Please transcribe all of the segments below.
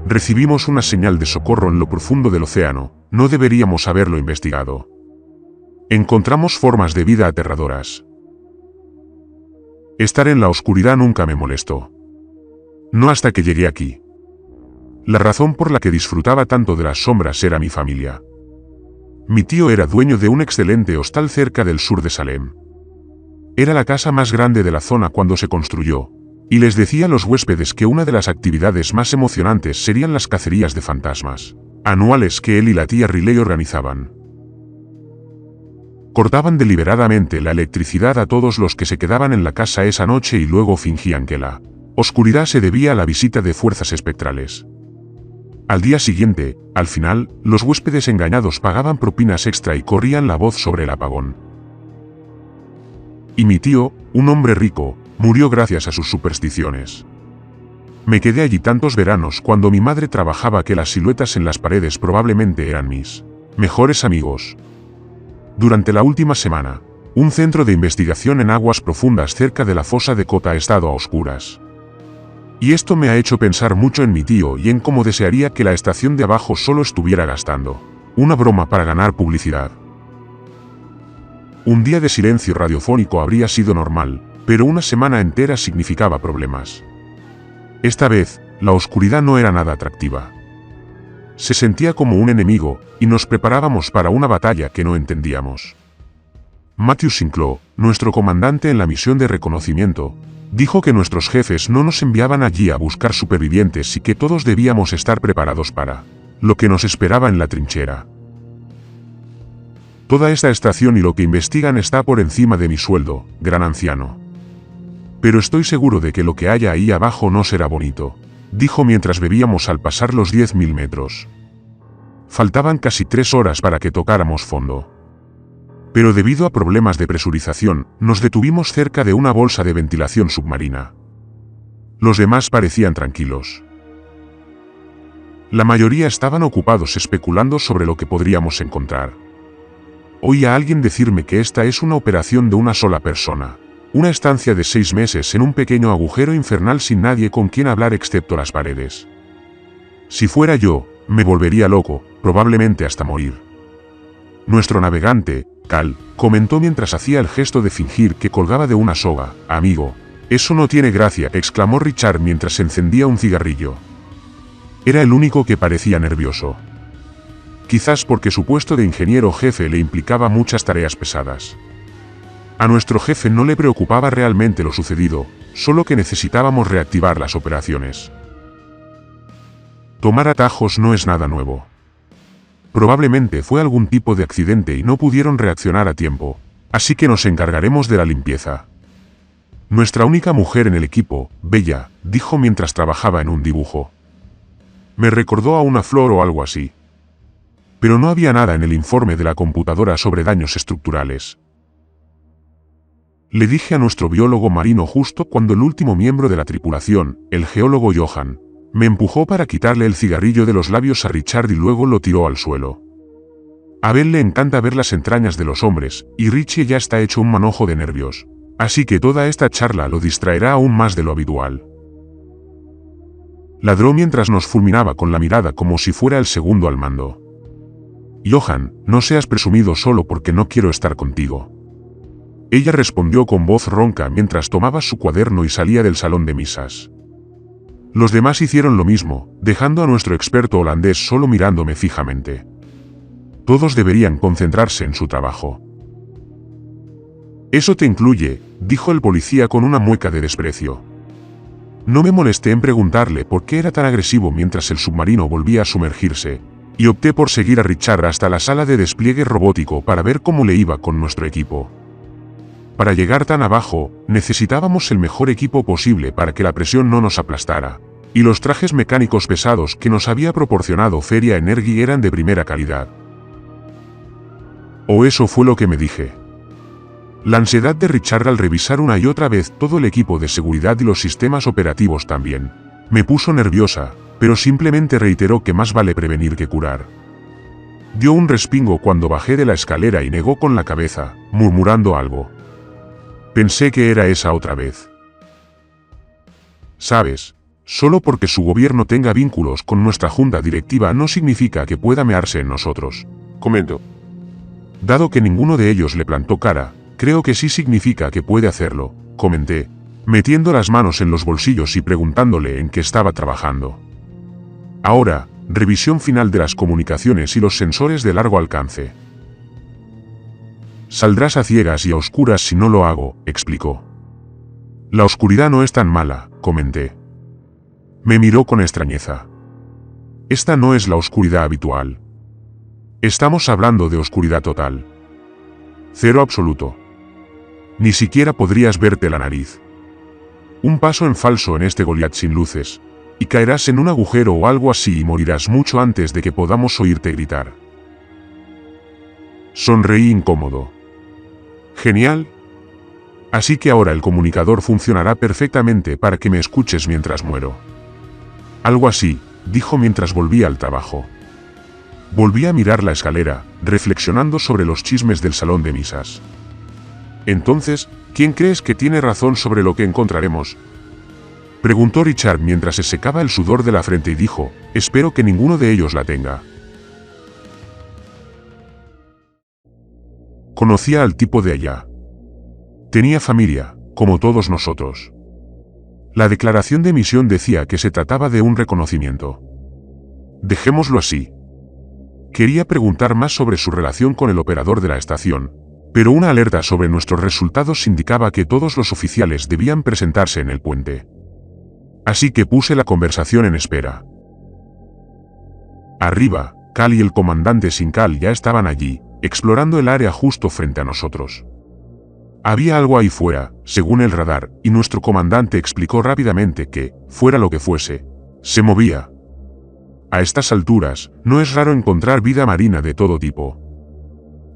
Recibimos una señal de socorro en lo profundo del océano, no deberíamos haberlo investigado. Encontramos formas de vida aterradoras. Estar en la oscuridad nunca me molestó. No hasta que llegué aquí. La razón por la que disfrutaba tanto de las sombras era mi familia. Mi tío era dueño de un excelente hostal cerca del sur de Salem. Era la casa más grande de la zona cuando se construyó, y les decía a los huéspedes que una de las actividades más emocionantes serían las cacerías de fantasmas, anuales que él y la tía Riley organizaban. Cortaban deliberadamente la electricidad a todos los que se quedaban en la casa esa noche y luego fingían que la oscuridad se debía a la visita de fuerzas espectrales. Al día siguiente, al final, los huéspedes engañados pagaban propinas extra y corrían la voz sobre el apagón. Y mi tío, un hombre rico, murió gracias a sus supersticiones. Me quedé allí tantos veranos cuando mi madre trabajaba que las siluetas en las paredes probablemente eran mis mejores amigos. Durante la última semana, un centro de investigación en aguas profundas cerca de la fosa de Cota ha estado a oscuras. Y esto me ha hecho pensar mucho en mi tío y en cómo desearía que la estación de abajo solo estuviera gastando una broma para ganar publicidad. Un día de silencio radiofónico habría sido normal, pero una semana entera significaba problemas. Esta vez, la oscuridad no era nada atractiva. Se sentía como un enemigo, y nos preparábamos para una batalla que no entendíamos. Matthew Sinclair, nuestro comandante en la misión de reconocimiento, dijo que nuestros jefes no nos enviaban allí a buscar supervivientes y que todos debíamos estar preparados para lo que nos esperaba en la trinchera. Toda esta estación y lo que investigan está por encima de mi sueldo, gran anciano. Pero estoy seguro de que lo que haya ahí abajo no será bonito, dijo mientras bebíamos al pasar los 10.000 metros. Faltaban casi 3 horas para que tocáramos fondo. Pero debido a problemas de presurización, nos detuvimos cerca de una bolsa de ventilación submarina. Los demás parecían tranquilos. La mayoría estaban ocupados especulando sobre lo que podríamos encontrar. Oí a alguien decirme que esta es una operación de una sola persona. Una estancia de 6 meses en un pequeño agujero infernal sin nadie con quien hablar excepto las paredes. Si fuera yo, me volvería loco, probablemente hasta morir. Nuestro navegante, Cal, comentó mientras hacía el gesto de fingir que colgaba de una soga. Amigo, eso no tiene gracia, exclamó Richard mientras encendía un cigarrillo. Era el único que parecía nervioso. Quizás porque su puesto de ingeniero jefe le implicaba muchas tareas pesadas. A nuestro jefe no le preocupaba realmente lo sucedido, solo que necesitábamos reactivar las operaciones. Tomar atajos no es nada nuevo. Probablemente fue algún tipo de accidente y no pudieron reaccionar a tiempo, así que nos encargaremos de la limpieza. Nuestra única mujer en el equipo, Bella, dijo mientras trabajaba en un dibujo. Me recordó a una flor o algo así. Pero no había nada en el informe de la computadora sobre daños estructurales. Le dije a nuestro biólogo marino justo cuando el último miembro de la tripulación, el geólogo Johan, me empujó para quitarle el cigarrillo de los labios a Richard y luego lo tiró al suelo. A Ben le encanta ver las entrañas de los hombres, y Richie ya está hecho un manojo de nervios, así que toda esta charla lo distraerá aún más de lo habitual. Ladró mientras nos fulminaba con la mirada como si fuera el segundo al mando. Johan, no seas presumido solo porque no quiero estar contigo. Ella respondió con voz ronca mientras tomaba su cuaderno y salía del salón de misas. Los demás hicieron lo mismo, dejando a nuestro experto holandés solo mirándome fijamente. Todos deberían concentrarse en su trabajo. Eso te incluye, dijo el policía con una mueca de desprecio. No me molesté en preguntarle por qué era tan agresivo mientras el submarino volvía a sumergirse, y opté por seguir a Richard hasta la sala de despliegue robótico para ver cómo le iba con nuestro equipo. Para llegar tan abajo, necesitábamos el mejor equipo posible para que la presión no nos aplastara, y los trajes mecánicos pesados que nos había proporcionado Feria Energy eran de primera calidad. O eso fue lo que me dije. La ansiedad de Richard al revisar una y otra vez todo el equipo de seguridad y los sistemas operativos también, me puso nerviosa, pero simplemente reiteró que más vale prevenir que curar. Dio un respingo cuando bajé de la escalera y negó con la cabeza, murmurando algo. Pensé que era esa otra vez. Sabes, Solo porque su gobierno tenga vínculos con nuestra junta directiva no significa que pueda mearse en nosotros, comentó. Dado que ninguno de ellos le plantó cara, creo que sí significa que puede hacerlo, comenté, metiendo las manos en los bolsillos y preguntándole en qué estaba trabajando. Ahora, revisión final de las comunicaciones y los sensores de largo alcance. Saldrás a ciegas y a oscuras si no lo hago, explicó. La oscuridad no es tan mala, comenté. Me miró con extrañeza. Esta no es la oscuridad habitual. Estamos hablando de oscuridad total. Cero absoluto. Ni siquiera podrías verte la nariz. Un paso en falso en este Goliat sin luces, y caerás en un agujero o algo así y morirás mucho antes de que podamos oírte gritar. Sonreí incómodo. Genial. Así que ahora el comunicador funcionará perfectamente para que me escuches mientras muero. Algo así, dijo mientras volvía al trabajo. Volví a mirar la escalera, reflexionando sobre los chismes del salón de misas. Entonces, ¿quién crees que tiene razón sobre lo que encontraremos? Preguntó Richard mientras se secaba el sudor de la frente y dijo, espero que ninguno de ellos la tenga. Conocía al tipo de allá. Tenía familia, como todos nosotros. La declaración de misión decía que se trataba de un reconocimiento. Dejémoslo así. Quería preguntar más sobre su relación con el operador de la estación, pero una alerta sobre nuestros resultados indicaba que todos los oficiales debían presentarse en el puente. Así que puse la conversación en espera. Arriba, Cal y el comandante Sincal ya estaban allí, explorando el área justo frente a nosotros. Había algo ahí fuera, según el radar, y nuestro comandante explicó rápidamente que, fuera lo que fuese, se movía. A estas alturas, no es raro encontrar vida marina de todo tipo.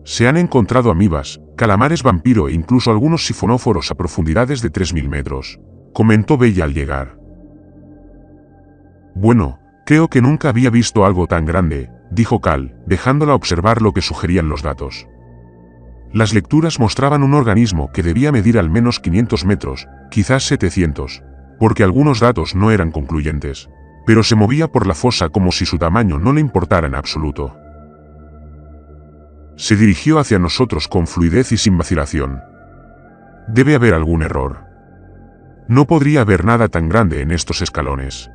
Se han encontrado amibas, calamares vampiro e incluso algunos sifonóforos a profundidades de 3000 metros, comentó Bella al llegar. Bueno, creo que nunca había visto algo tan grande, dijo Cal, dejándola observar lo que sugerían los datos. Las lecturas mostraban un organismo que debía medir al menos 500 metros, quizás 700, porque algunos datos no eran concluyentes, pero se movía por la fosa como si su tamaño no le importara en absoluto. Se dirigió hacia nosotros con fluidez y sin vacilación. Debe haber algún error. No podría haber nada tan grande en estos escalones.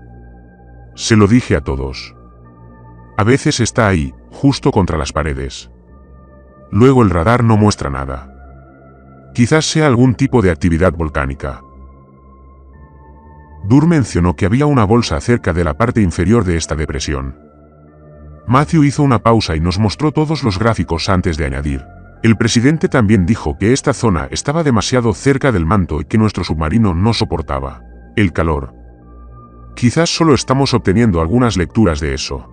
Se lo dije a todos. A veces está ahí, justo contra las paredes. Luego el radar no muestra nada. Quizás sea algún tipo de actividad volcánica. Dur mencionó que había una bolsa cerca de la parte inferior de esta depresión. Matthew hizo una pausa y nos mostró todos los gráficos antes de añadir. El presidente también dijo que esta zona estaba demasiado cerca del manto y que nuestro submarino no soportaba el calor. Quizás solo estamos obteniendo algunas lecturas de eso.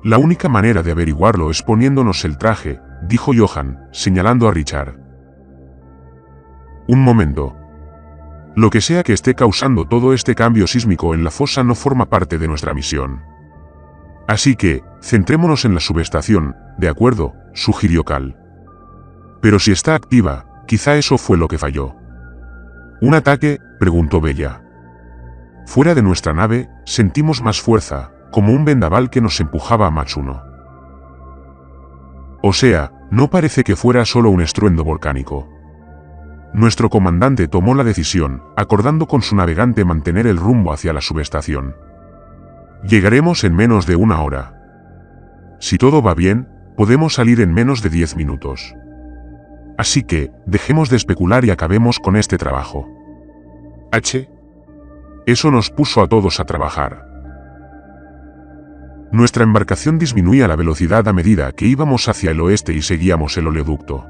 La única manera de averiguarlo es poniéndonos el traje, dijo Johan, señalando a Richard. Un momento. Lo que sea que esté causando todo este cambio sísmico en la fosa no forma parte de nuestra misión. Así que, centrémonos en la subestación, ¿de acuerdo?, sugirió Cal. Pero si está activa, quizá eso fue lo que falló. ¿Un ataque?, preguntó Bella. Fuera de nuestra nave, sentimos más fuerza, como un vendaval que nos empujaba a Mach 1. O sea, no parece que fuera solo un estruendo volcánico. Nuestro comandante tomó la decisión, acordando con su navegante mantener el rumbo hacia la subestación. Llegaremos en menos de una hora. Si todo va bien, podemos salir en menos de 10 minutos. Así que, dejemos de especular y acabemos con este trabajo. Eso nos puso a todos a trabajar. Nuestra embarcación disminuía la velocidad a medida que íbamos hacia el oeste y seguíamos el oleoducto.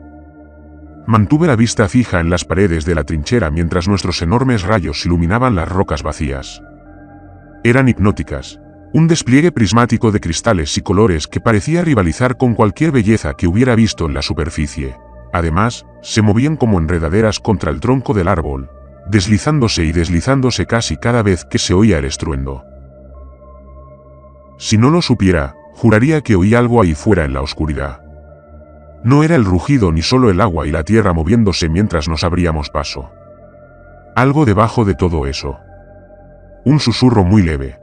Mantuve la vista fija en las paredes de la trinchera mientras nuestros enormes rayos iluminaban las rocas vacías. Eran hipnóticas, un despliegue prismático de cristales y colores que parecía rivalizar con cualquier belleza que hubiera visto en la superficie. Además, se movían como enredaderas contra el tronco del árbol, deslizándose y deslizándose casi cada vez que se oía el estruendo. Si no lo supiera, juraría que oí algo ahí fuera en la oscuridad. No era el rugido ni solo el agua y la tierra moviéndose mientras nos abríamos paso. Algo debajo de todo eso. un susurro muy leve.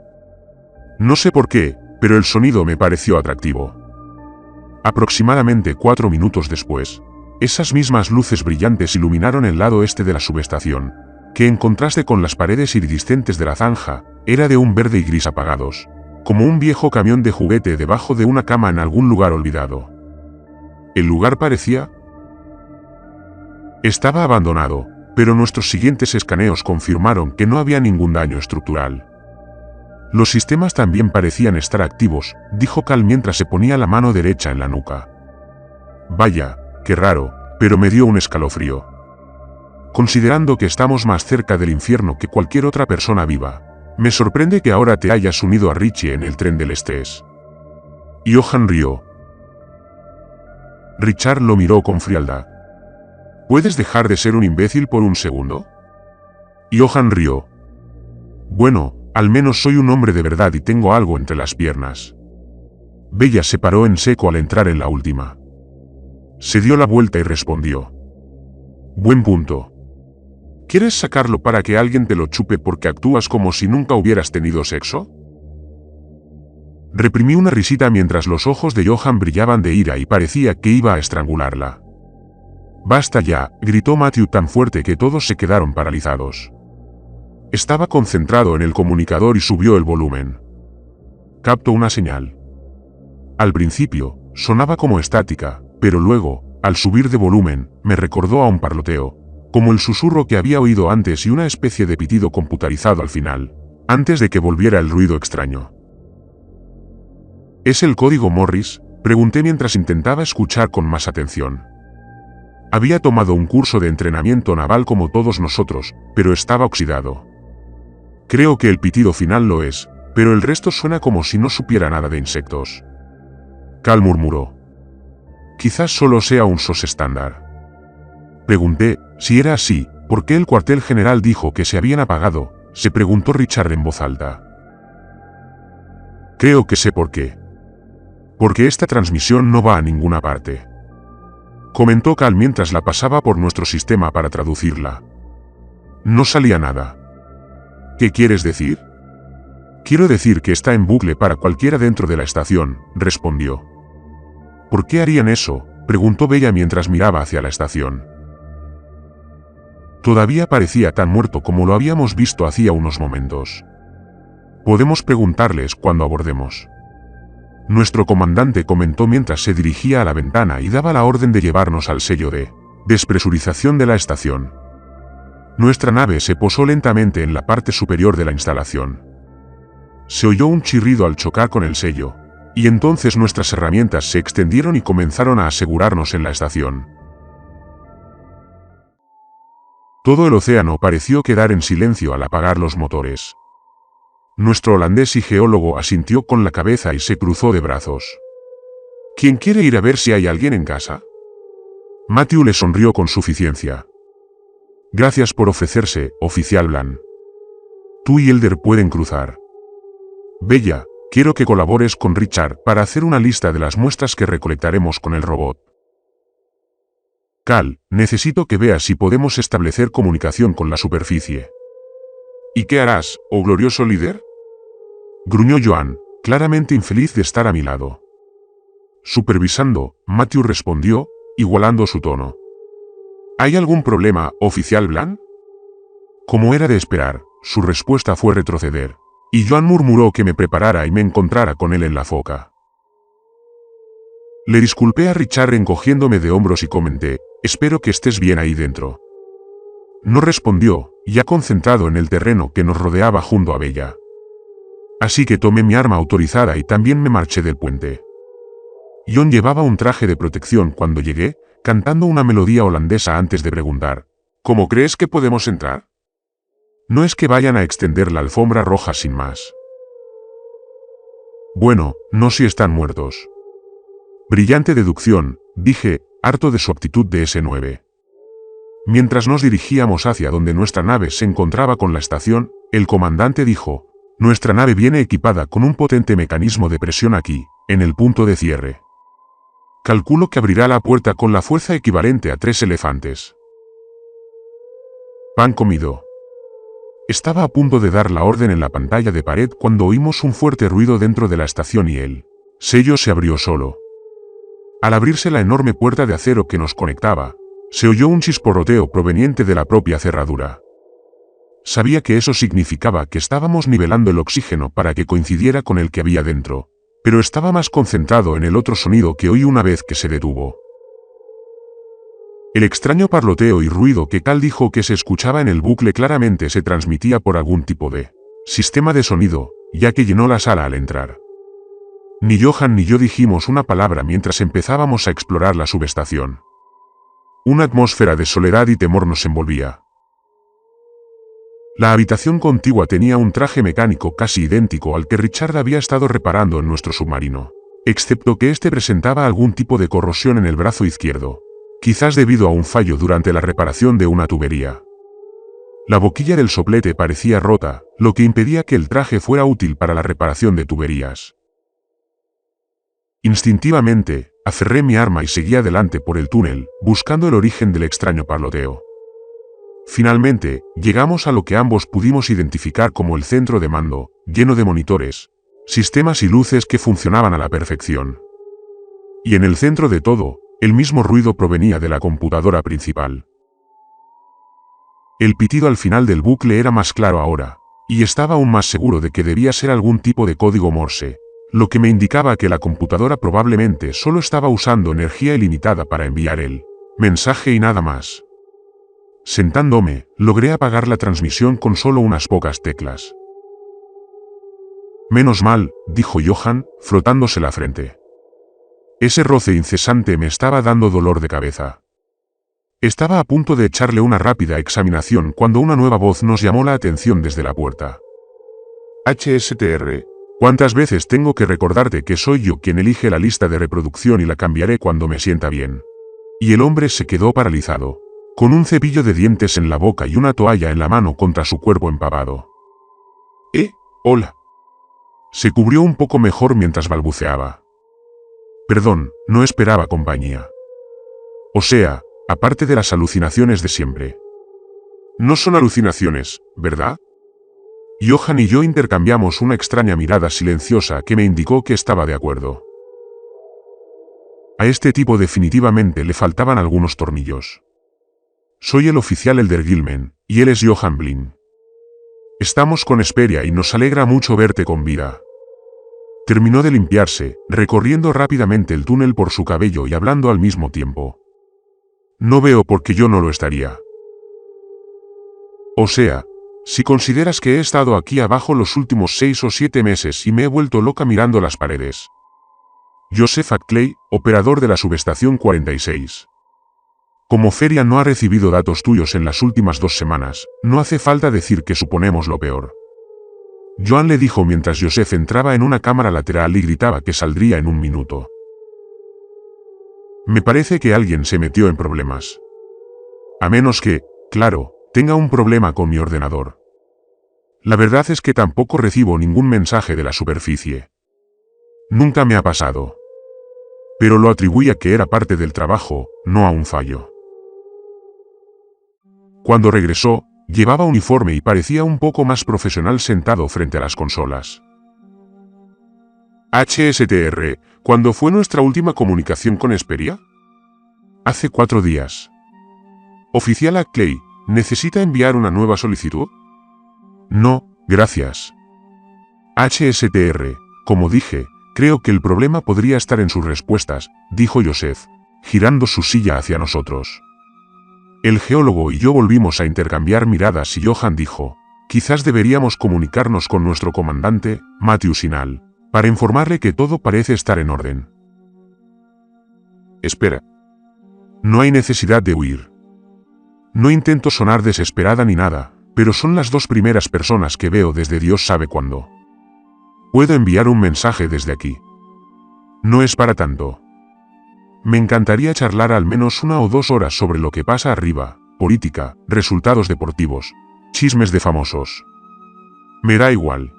No sé por qué, pero el sonido me pareció atractivo. Aproximadamente 4 minutos después, esas mismas luces brillantes iluminaron el lado este de la subestación, que en contraste con las paredes iridiscentes de la zanja, era de un verde y gris apagados, como un viejo camión de juguete debajo de una cama en algún lugar olvidado. El lugar parecía... Estaba abandonado, pero nuestros siguientes escaneos confirmaron que no había ningún daño estructural. Los sistemas también parecían estar activos, dijo Cal mientras se ponía la mano derecha en la nuca. Vaya, qué raro, pero me dio un escalofrío. Considerando que estamos más cerca del infierno que cualquier otra persona viva, me sorprende que ahora te hayas unido a Richie en el tren del estrés. Johan rió. Richard lo miró con frialdad. ¿Puedes dejar de ser un imbécil por un segundo? Johan rió. Bueno, al menos soy un hombre de verdad y tengo algo entre las piernas. Bella se paró en seco al entrar en la última. Se dio la vuelta y respondió. Buen punto. ¿Quieres sacarlo para que alguien te lo chupe porque actúas como si nunca hubieras tenido sexo? Reprimí una risita mientras los ojos de Johan brillaban de ira y parecía que iba a estrangularla. Basta ya, gritó Matthew tan fuerte que todos se quedaron paralizados. Estaba concentrado en el comunicador y subió el volumen. Captó una señal. Al principio, sonaba como estática, pero luego, al subir de volumen, me recordó a un parloteo, como el susurro que había oído antes y una especie de pitido computarizado al final, antes de que volviera el ruido extraño. ¿Es el código Morris?, pregunté mientras intentaba escuchar con más atención. Había tomado un curso de entrenamiento naval como todos nosotros, pero estaba oxidado. Creo que el pitido final lo es, pero el resto suena como si no supiera nada de insectos. Cal murmuró. Quizás solo sea un SOS estándar. Pregunté, si era así, ¿por qué el cuartel general dijo que se habían apagado?, se preguntó Richard en voz alta. Creo que sé por qué. Porque esta transmisión no va a ninguna parte. Comentó Cal mientras la pasaba por nuestro sistema para traducirla. No salía nada. ¿Qué quieres decir? Quiero decir que está en bucle para cualquiera dentro de la estación, respondió. ¿Por qué harían eso?, preguntó Bella mientras miraba hacia la estación. Todavía parecía tan muerto como lo habíamos visto hacía unos momentos. Podemos preguntarles cuando abordemos. Nuestro comandante comentó mientras se dirigía a la ventana y daba la orden de llevarnos al sello de despresurización de la estación. Nuestra nave se posó lentamente en la parte superior de la instalación. Se oyó un chirrido al chocar con el sello, y entonces nuestras herramientas se extendieron y comenzaron a asegurarnos en la estación. Todo el océano pareció quedar en silencio al apagar los motores. Nuestro holandés y geólogo asintió con la cabeza y se cruzó de brazos. ¿Quién quiere ir a ver si hay alguien en casa? Matthew le sonrió con suficiencia. Gracias por ofrecerse, oficial Bland. Tú y Elder pueden cruzar. Bella, quiero que colabores con Richard para hacer una lista de las muestras que recolectaremos con el robot. Cal, necesito que veas si podemos establecer comunicación con la superficie. ¿Y qué harás, oh glorioso líder? Gruñó Joan, claramente infeliz de estar a mi lado. Supervisando, Matthew respondió, igualando su tono. ¿Hay algún problema, oficial Bland? Como era de esperar, su respuesta fue retroceder, y Joan murmuró que me preparara y me encontrara con él en la foca. Le disculpé a Richard encogiéndome de hombros y comenté, espero que estés bien ahí dentro. No respondió, ya concentrado en el terreno que nos rodeaba junto a Bella. Así que tomé mi arma autorizada y también me marché del puente. John llevaba un traje de protección cuando llegué, cantando una melodía holandesa antes de preguntar, ¿cómo crees que podemos entrar? No es que vayan a extender la alfombra roja sin más. Bueno, no si están muertos. Brillante deducción, dije, harto de su actitud de S9. Mientras nos dirigíamos hacia donde nuestra nave se encontraba con la estación, el comandante dijo, nuestra nave viene equipada con un potente mecanismo de presión aquí, en el punto de cierre. Calculo que abrirá la puerta con la fuerza equivalente a 3 elefantes. Pan comido. Estaba a punto de dar la orden en la pantalla de pared cuando oímos un fuerte ruido dentro de la estación y el sello se abrió solo. Al abrirse la enorme puerta de acero que nos conectaba, se oyó un chisporroteo proveniente de la propia cerradura. Sabía que eso significaba que estábamos nivelando el oxígeno para que coincidiera con el que había dentro, pero estaba más concentrado en el otro sonido que oí una vez que se detuvo. El extraño parloteo y ruido que Cal dijo que se escuchaba en el bucle claramente se transmitía por algún tipo de sistema de sonido, ya que llenó la sala al entrar. Ni Johan ni yo dijimos una palabra mientras empezábamos a explorar la subestación. Una atmósfera de soledad y temor nos envolvía. La habitación contigua tenía un traje mecánico casi idéntico al que Richard había estado reparando en nuestro submarino, excepto que este presentaba algún tipo de corrosión en el brazo izquierdo, quizás debido a un fallo durante la reparación de una tubería. La boquilla del soplete parecía rota, lo que impedía que el traje fuera útil para la reparación de tuberías. Instintivamente, aferré mi arma y seguí adelante por el túnel, buscando el origen del extraño parloteo. Finalmente, llegamos a lo que ambos pudimos identificar como el centro de mando, lleno de monitores, sistemas y luces que funcionaban a la perfección. Y en el centro de todo, el mismo ruido provenía de la computadora principal. El pitido al final del bucle era más claro ahora, y estaba aún más seguro de que debía ser algún tipo de código Morse, lo que me indicaba que la computadora probablemente solo estaba usando energía ilimitada para enviar el mensaje y nada más. Sentándome, logré apagar la transmisión con solo unas pocas teclas. Menos mal, dijo Johan, frotándose la frente. Ese roce incesante me estaba dando dolor de cabeza. Estaba a punto de echarle una rápida examinación cuando una nueva voz nos llamó la atención desde la puerta. HSTR. ¿Cuántas veces tengo que recordarte que soy yo quien elige la lista de reproducción y la cambiaré cuando me sienta bien? Y el hombre se quedó paralizado, con un cepillo de dientes en la boca y una toalla en la mano contra su cuerpo empapado. Hola. Se cubrió un poco mejor mientras balbuceaba. Perdón, no esperaba compañía. O sea, aparte de las alucinaciones de siempre. No son alucinaciones, ¿verdad? Johan y yo intercambiamos una extraña mirada silenciosa que me indicó que estaba de acuerdo. A este tipo definitivamente le faltaban algunos tornillos. Soy el oficial Elder Gilman, y él es Johan Blin. Estamos con Hesperia y nos alegra mucho verte con vida. Terminó de limpiarse, recorriendo rápidamente el túnel por su cabello y hablando al mismo tiempo. No veo por qué yo no lo estaría. O sea, si consideras que he estado aquí abajo los últimos 6 o 7 meses y me he vuelto loca mirando las paredes. Joseph Ackley, operador de la subestación 46. Como Feria no ha recibido datos tuyos en las últimas 2 semanas, no hace falta decir que suponemos lo peor. Joan le dijo mientras Joseph entraba en una cámara lateral y gritaba que saldría en un minuto. Me parece que alguien se metió en problemas. A menos que, claro, tenga un problema con mi ordenador. La verdad es que tampoco recibo ningún mensaje de la superficie. Nunca me ha pasado. Pero lo atribuí a que era parte del trabajo, no a un fallo. Cuando regresó, llevaba uniforme y parecía un poco más profesional sentado frente a las consolas. HSTR, ¿cuándo fue nuestra última comunicación con Hesperia? Hace 4 días. Oficial Ackley, ¿necesita enviar una nueva solicitud? No, gracias. HSTR, como dije, creo que el problema podría estar en sus respuestas, dijo Joseph, girando su silla hacia nosotros. El geólogo y yo volvimos a intercambiar miradas y Johan dijo, quizás deberíamos comunicarnos con nuestro comandante, Matthew Sinal, para informarle que todo parece estar en orden. Espera. No hay necesidad de huir. No intento sonar desesperada ni nada, pero son las 2 primeras personas que veo desde Dios sabe cuándo. Puedo enviar un mensaje desde aquí. No es para tanto. Me encantaría charlar al menos 1 o 2 horas sobre lo que pasa arriba, política, resultados deportivos, chismes de famosos. Me da igual.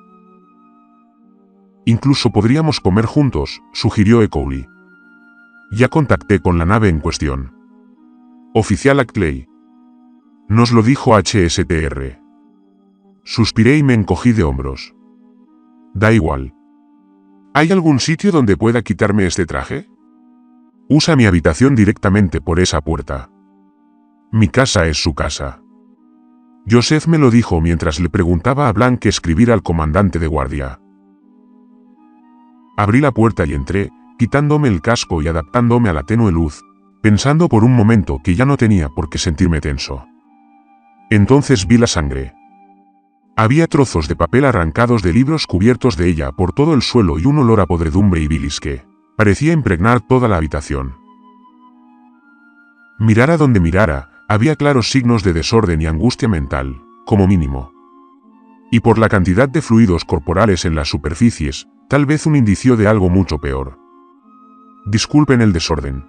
Incluso podríamos comer juntos, sugirió Ecowley. Ya contacté con la nave en cuestión. Oficial Ackley. Nos lo dijo HSTR. Suspiré y me encogí de hombros. Da igual. ¿Hay algún sitio donde pueda quitarme este traje? Usa mi habitación directamente por esa puerta. Mi casa es su casa. Joseph me lo dijo mientras le preguntaba a Blanc que escribir al comandante de guardia. Abrí la puerta y entré, quitándome el casco y adaptándome a la tenue luz, pensando por un momento que ya no tenía por qué sentirme tenso. Entonces vi la sangre. Había trozos de papel arrancados de libros cubiertos de ella por todo el suelo y un olor a podredumbre y bilis que parecía impregnar toda la habitación. Mirara donde mirara, había claros signos de desorden y angustia mental, como mínimo. Y por la cantidad de fluidos corporales en las superficies, tal vez un indicio de algo mucho peor. Disculpen el desorden.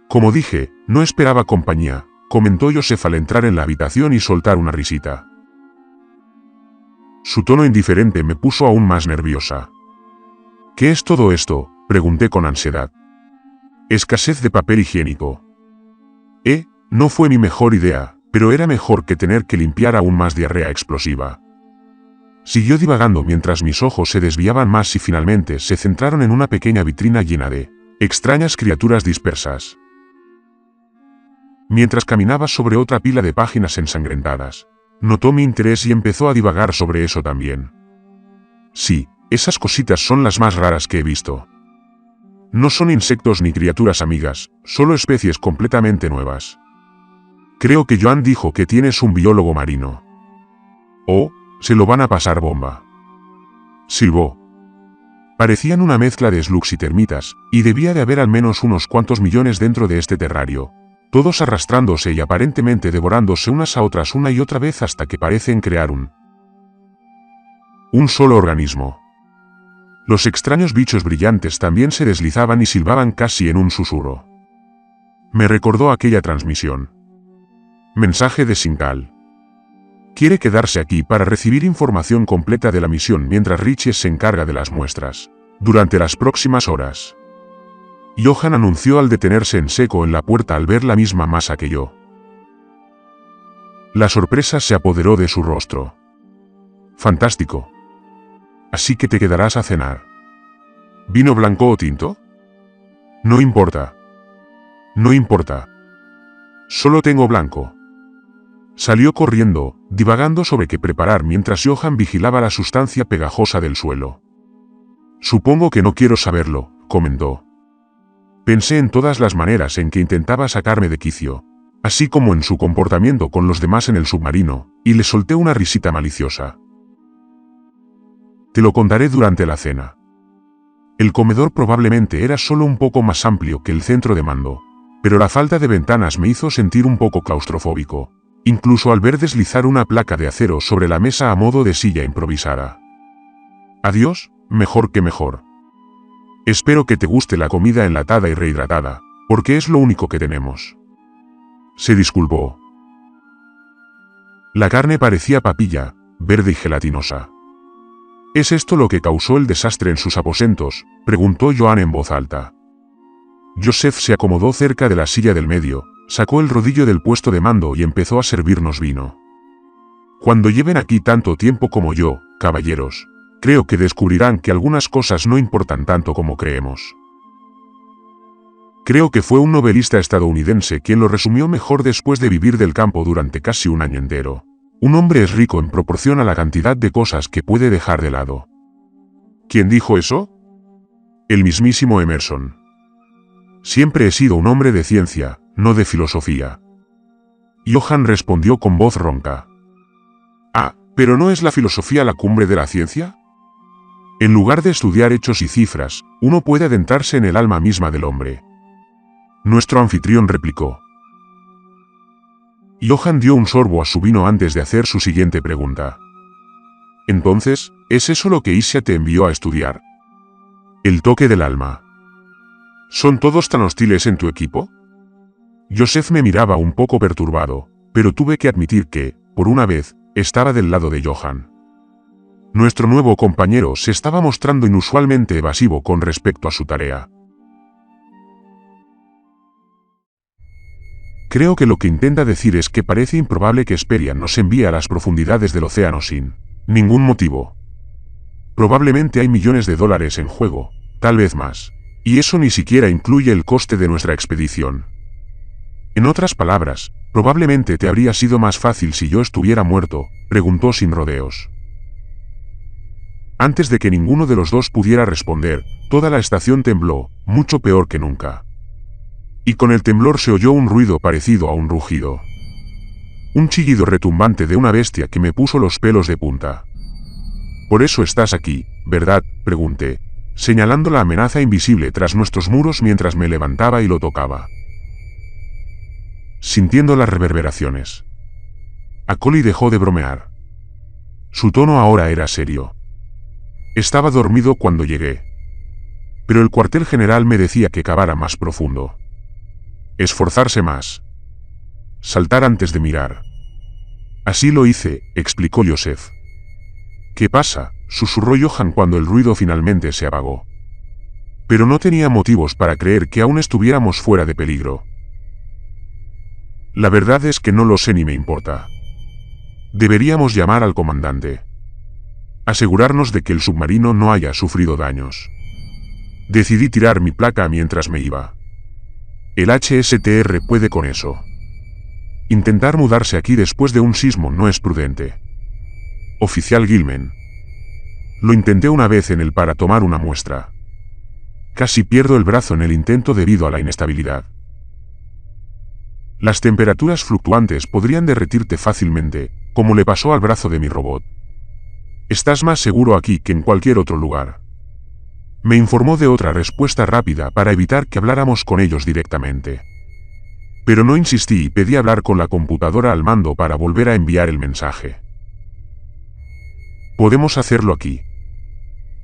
Como dije, no esperaba compañía, comentó Joseph al entrar en la habitación y soltar una risita. Su tono indiferente me puso aún más nerviosa. ¿Qué es todo esto?, pregunté con ansiedad. Escasez de papel higiénico. No fue mi mejor idea, pero era mejor que tener que limpiar aún más diarrea explosiva. Siguió divagando mientras mis ojos se desviaban más y finalmente se centraron en una pequeña vitrina llena de extrañas criaturas dispersas. Mientras caminaba sobre otra pila de páginas ensangrentadas, notó mi interés y empezó a divagar sobre eso también. Sí, esas cositas son las más raras que he visto. No son insectos ni criaturas amigas, solo especies completamente nuevas. Creo que Joan dijo que tienes un biólogo marino. Oh, se lo van a pasar bomba. Silbó. Parecían una mezcla de slugs y termitas, y debía de haber al menos unos cuantos millones dentro de este terrario, todos arrastrándose y aparentemente devorándose unas a otras una y otra vez hasta que parecen crear un solo organismo. Los extraños bichos brillantes también se deslizaban y silbaban casi en un susurro. Me recordó aquella transmisión. Mensaje de Sincal. Quiere quedarse aquí para recibir información completa de la misión mientras Richie se encarga de las muestras. Durante las próximas horas. Johan anunció al detenerse en seco en la puerta al ver la misma masa que yo. La sorpresa se apoderó de su rostro. Fantástico. Así que te quedarás a cenar. ¿Vino blanco o tinto? No importa. No importa. Solo tengo blanco. Salió corriendo, divagando sobre qué preparar mientras Johan vigilaba la sustancia pegajosa del suelo. Supongo que no quiero saberlo, comentó. Pensé en todas las maneras en que intentaba sacarme de quicio, así como en su comportamiento con los demás en el submarino, y le solté una risita maliciosa. Te lo contaré durante la cena. El comedor probablemente era solo un poco más amplio que el centro de mando, pero la falta de ventanas me hizo sentir un poco claustrofóbico, incluso al ver deslizar una placa de acero sobre la mesa a modo de silla improvisada. Adiós, mejor que mejor. Espero que te guste la comida enlatada y rehidratada, porque es lo único que tenemos. Se disculpó. La carne parecía papilla, verde y gelatinosa. ¿Es esto lo que causó el desastre en sus aposentos?, preguntó Joan en voz alta. Joseph se acomodó cerca de la silla del medio, sacó el rodillo del puesto de mando y empezó a servirnos vino. Cuando lleven aquí tanto tiempo como yo, caballeros, creo que descubrirán que algunas cosas no importan tanto como creemos. Creo que fue un novelista estadounidense quien lo resumió mejor después de vivir del campo durante casi un año entero. Un hombre es rico en proporción a la cantidad de cosas que puede dejar de lado. ¿Quién dijo eso? El mismísimo Emerson. Siempre he sido un hombre de ciencia, no de filosofía. Johan respondió con voz ronca. Ah, ¿pero no es la filosofía la cumbre de la ciencia? En lugar de estudiar hechos y cifras, uno puede adentrarse en el alma misma del hombre. Nuestro anfitrión replicó. Johan dio un sorbo a su vino antes de hacer su siguiente pregunta. Entonces, ¿es eso lo que Isia te envió a estudiar? El toque del alma. ¿Son todos tan hostiles en tu equipo? Joseph me miraba un poco perturbado, pero tuve que admitir que, por una vez, estaba del lado de Johan. Nuestro nuevo compañero se estaba mostrando inusualmente evasivo con respecto a su tarea. Creo que lo que intenta decir es que parece improbable que Hesperia nos envíe a las profundidades del océano sin ningún motivo. Probablemente hay millones de dólares en juego, tal vez más. Y eso ni siquiera incluye el coste de nuestra expedición. En otras palabras, probablemente te habría sido más fácil si yo estuviera muerto, preguntó sin rodeos. Antes de que ninguno de los dos pudiera responder, toda la estación tembló, mucho peor que nunca. Y con el temblor se oyó un ruido parecido a un rugido. Un chillido retumbante de una bestia que me puso los pelos de punta. «Por eso estás aquí, ¿verdad?», pregunté, señalando la amenaza invisible tras nuestros muros mientras me levantaba y lo tocaba. Sintiendo las reverberaciones. Acoli dejó de bromear. Su tono ahora era serio. Estaba dormido cuando llegué. Pero el cuartel general me decía que cavara más profundo. Esforzarse más. Saltar antes de mirar. Así lo hice, explicó Joseph. ¿Qué pasa?, susurró Johan cuando el ruido finalmente se apagó. Pero no tenía motivos para creer que aún estuviéramos fuera de peligro. La verdad es que no lo sé ni me importa. Deberíamos llamar al comandante. Asegurarnos de que el submarino no haya sufrido daños. Decidí tirar mi placa mientras me iba. El HSTR puede con eso. Intentar mudarse aquí después de un sismo no es prudente. Oficial Gilman. Lo intenté una vez en el para tomar una muestra. Casi pierdo el brazo en el intento debido a la inestabilidad. Las temperaturas fluctuantes podrían derretirte fácilmente, como le pasó al brazo de mi robot. Estás más seguro aquí que en cualquier otro lugar. Me informó de otra respuesta rápida para evitar que habláramos con ellos directamente. Pero no insistí y pedí hablar con la computadora al mando para volver a enviar el mensaje. Podemos hacerlo aquí.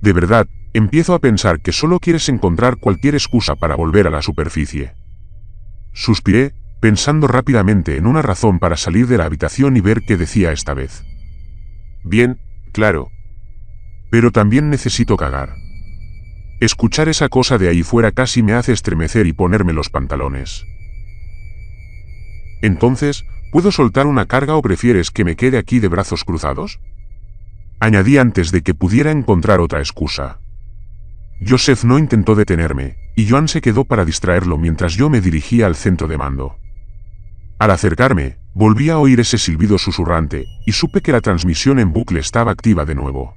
De verdad, empiezo a pensar que solo quieres encontrar cualquier excusa para volver a la superficie. Suspiré, pensando rápidamente en una razón para salir de la habitación y ver qué decía esta vez. Bien, claro. Pero también necesito cagar. Escuchar esa cosa de ahí fuera casi me hace estremecer y ponerme los pantalones. Entonces, ¿puedo soltar una carga o prefieres que me quede aquí de brazos cruzados?, añadí antes de que pudiera encontrar otra excusa. Joseph no intentó detenerme, y Joan se quedó para distraerlo mientras yo me dirigía al centro de mando. Al acercarme, volví a oír ese silbido susurrante, y supe que la transmisión en bucle estaba activa de nuevo.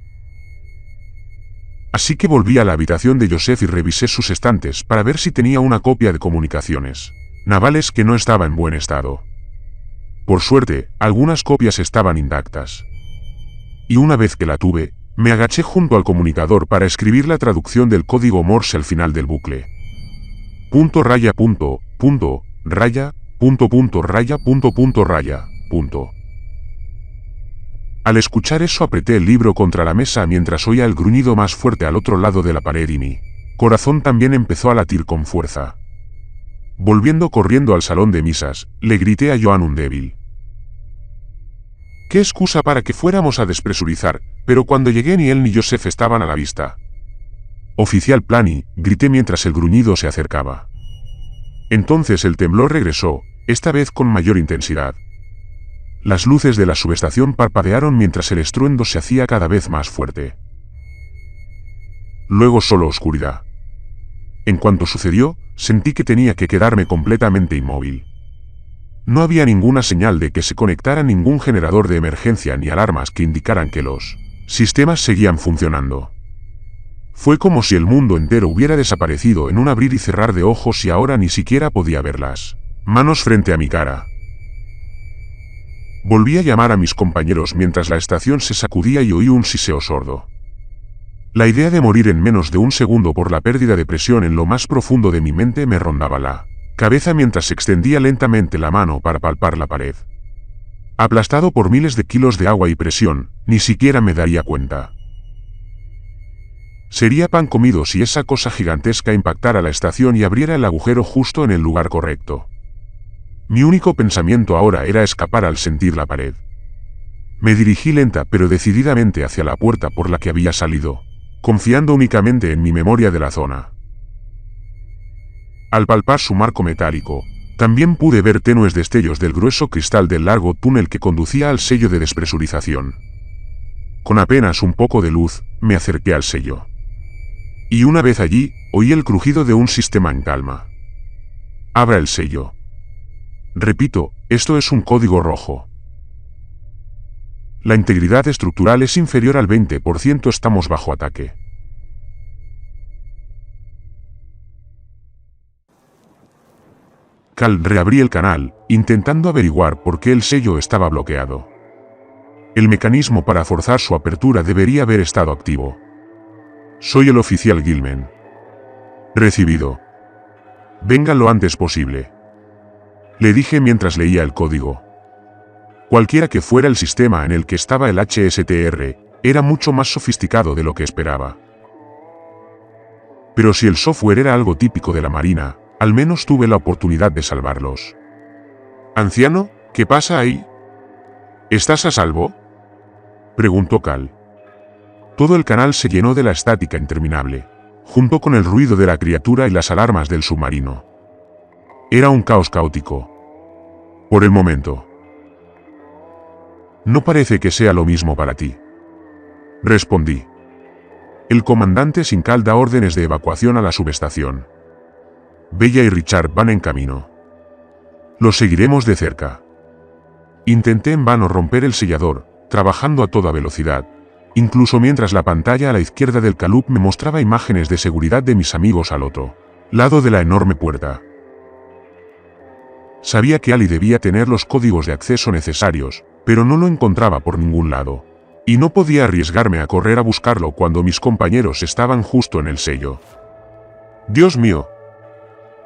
Así que volví a la habitación de Joseph y revisé sus estantes para ver si tenía una copia de comunicaciones navales que no estaba en buen estado. Por suerte, algunas copias estaban intactas. Y una vez que la tuve, me agaché junto al comunicador para escribir la traducción del código Morse al final del bucle. Punto raya punto, punto, raya, punto punto raya punto punto raya, punto. Al escuchar eso apreté el libro contra la mesa mientras oía el gruñido más fuerte al otro lado de la pared y mi corazón también empezó a latir con fuerza. Volviendo corriendo al salón de misas, le grité a Joan un débil. ¿Qué excusa para que fuéramos a despresurizar? Pero cuando llegué ni él ni Joseph estaban a la vista. Oficial Plani, grité mientras el gruñido se acercaba. Entonces el temblor regresó, esta vez con mayor intensidad. Las luces de la subestación parpadearon mientras el estruendo se hacía cada vez más fuerte. Luego solo oscuridad. En cuanto sucedió, sentí que tenía que quedarme completamente inmóvil. No había ninguna señal de que se conectara ningún generador de emergencia ni alarmas que indicaran que los sistemas seguían funcionando. Fue como si el mundo entero hubiera desaparecido en un abrir y cerrar de ojos y ahora ni siquiera podía verlas. Manos frente a mi cara. Volví a llamar a mis compañeros mientras la estación se sacudía y oí un siseo sordo. La idea de morir en menos de un segundo por la pérdida de presión en lo más profundo de mi mente me rondaba la cabeza mientras extendía lentamente la mano para palpar la pared. Aplastado por miles de kilos de agua y presión, ni siquiera me daría cuenta. Sería pan comido si esa cosa gigantesca impactara la estación y abriera el agujero justo en el lugar correcto. Mi único pensamiento ahora era escapar al sentir la pared. Me dirigí lenta pero decididamente hacia la puerta por la que había salido, confiando únicamente en mi memoria de la zona. Al palpar su marco metálico, También pude ver tenues destellos del grueso cristal del largo túnel que conducía al sello de despresurización. Con apenas un poco de luz, me acerqué al sello. Y una vez allí, oí el crujido de un sistema en calma. Abra el sello. Repito, esto es un código rojo. La integridad estructural es inferior al 20%, estamos bajo ataque. Cal reabrí el canal, intentando averiguar por qué el sello estaba bloqueado. El mecanismo para forzar su apertura debería haber estado activo. Soy el oficial Gilman. Recibido. Venga lo antes posible. Le dije mientras leía el código. Cualquiera que fuera el sistema en el que estaba el HSTR, era mucho más sofisticado de lo que esperaba. Pero si el software era algo típico de la Marina, al menos tuve la oportunidad de salvarlos. «Anciano, ¿qué pasa ahí? ¿Estás a salvo?», preguntó Cal. Todo el canal se llenó de la estática interminable, junto con el ruido de la criatura y las alarmas del submarino. Era un caos caótico. Por el momento. «No parece que sea lo mismo para ti», respondí. El comandante Sincal da órdenes de evacuación a la subestación. Bella y Richard van en camino. Los seguiremos de cerca. Intenté en vano romper el sellador, trabajando a toda velocidad, incluso mientras la pantalla a la izquierda del Calup me mostraba imágenes de seguridad de mis amigos al otro lado de la enorme puerta. Sabía que Ali debía tener los códigos de acceso necesarios, pero no lo encontraba por ningún lado. Y no podía arriesgarme a correr a buscarlo cuando mis compañeros estaban justo en el sello. «Dios mío.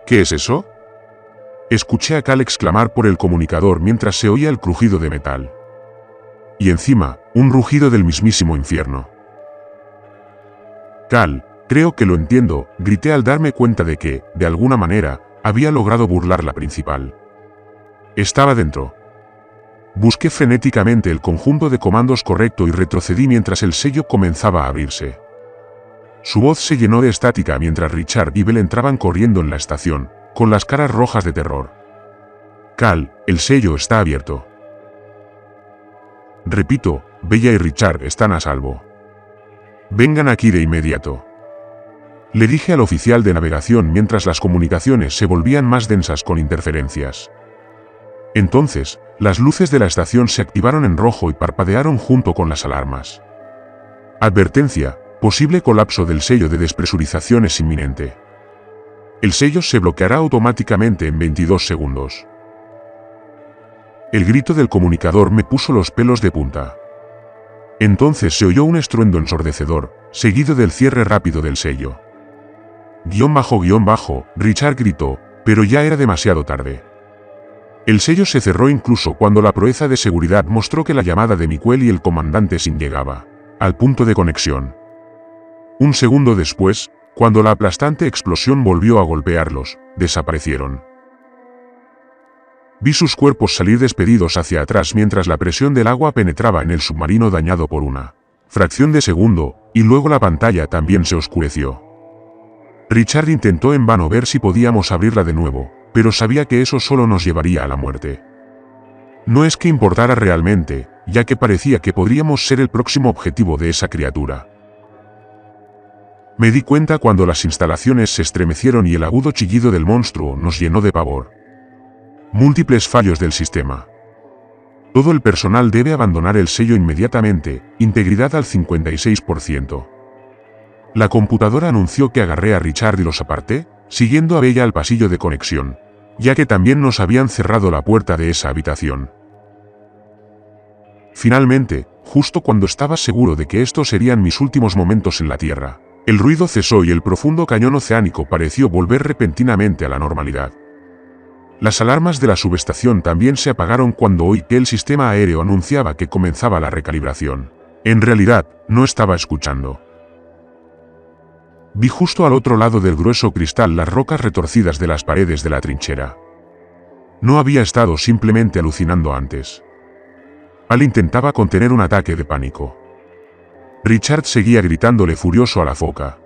¿Qué es eso?», escuché a Cal exclamar por el comunicador mientras se oía el crujido de metal. Y encima, un rugido del mismísimo infierno. «Cal, creo que lo entiendo», grité al darme cuenta de que, de alguna manera, había logrado burlar la principal. Estaba dentro. Busqué frenéticamente el conjunto de comandos correcto y retrocedí mientras el sello comenzaba a abrirse. Su voz se llenó de estática mientras Richard y Bell entraban corriendo en la estación, con las caras rojas de terror. «Cal, el sello está abierto». «Repito, Bella y Richard están a salvo. Vengan aquí de inmediato», le dije al oficial de navegación mientras las comunicaciones se volvían más densas con interferencias. Entonces, las luces de la estación se activaron en rojo y parpadearon junto con las alarmas. Advertencia: posible colapso del sello de despresurización es inminente. El sello se bloqueará automáticamente en 22 segundos. El grito del comunicador me puso los pelos de punta. Entonces se oyó un estruendo ensordecedor, seguido del cierre rápido del sello. _, Richard gritó, pero ya era demasiado tarde. El sello se cerró incluso cuando la proeza de seguridad mostró que la llamada de Miquel y el comandante Sin llegaba al punto de conexión. Un segundo después, cuando la aplastante explosión volvió a golpearlos, desaparecieron. Vi sus cuerpos salir despedidos hacia atrás mientras la presión del agua penetraba en el submarino dañado por una fracción de segundo, y luego la pantalla también se oscureció. Richard intentó en vano ver si podíamos abrirla de nuevo, pero sabía que eso solo nos llevaría a la muerte. No es que importara realmente, ya que parecía que podríamos ser el próximo objetivo de esa criatura. Me di cuenta cuando las instalaciones se estremecieron y el agudo chillido del monstruo nos llenó de pavor. Múltiples fallos del sistema. Todo el personal debe abandonar el sello inmediatamente, integridad al 56%. La computadora anunció que agarré a Richard y los aparté, siguiendo a Bella al pasillo de conexión, ya que también nos habían cerrado la puerta de esa habitación. Finalmente, justo cuando estaba seguro de que estos serían mis últimos momentos en la Tierra, el ruido cesó y el profundo cañón oceánico pareció volver repentinamente a la normalidad. Las alarmas de la subestación también se apagaron cuando oí que el sistema aéreo anunciaba que comenzaba la recalibración. En realidad, no estaba escuchando. Vi justo al otro lado del grueso cristal las rocas retorcidas de las paredes de la trinchera. No había estado simplemente alucinando antes. Al intentaba contener un ataque de pánico. Richard seguía gritándole furioso a la foca.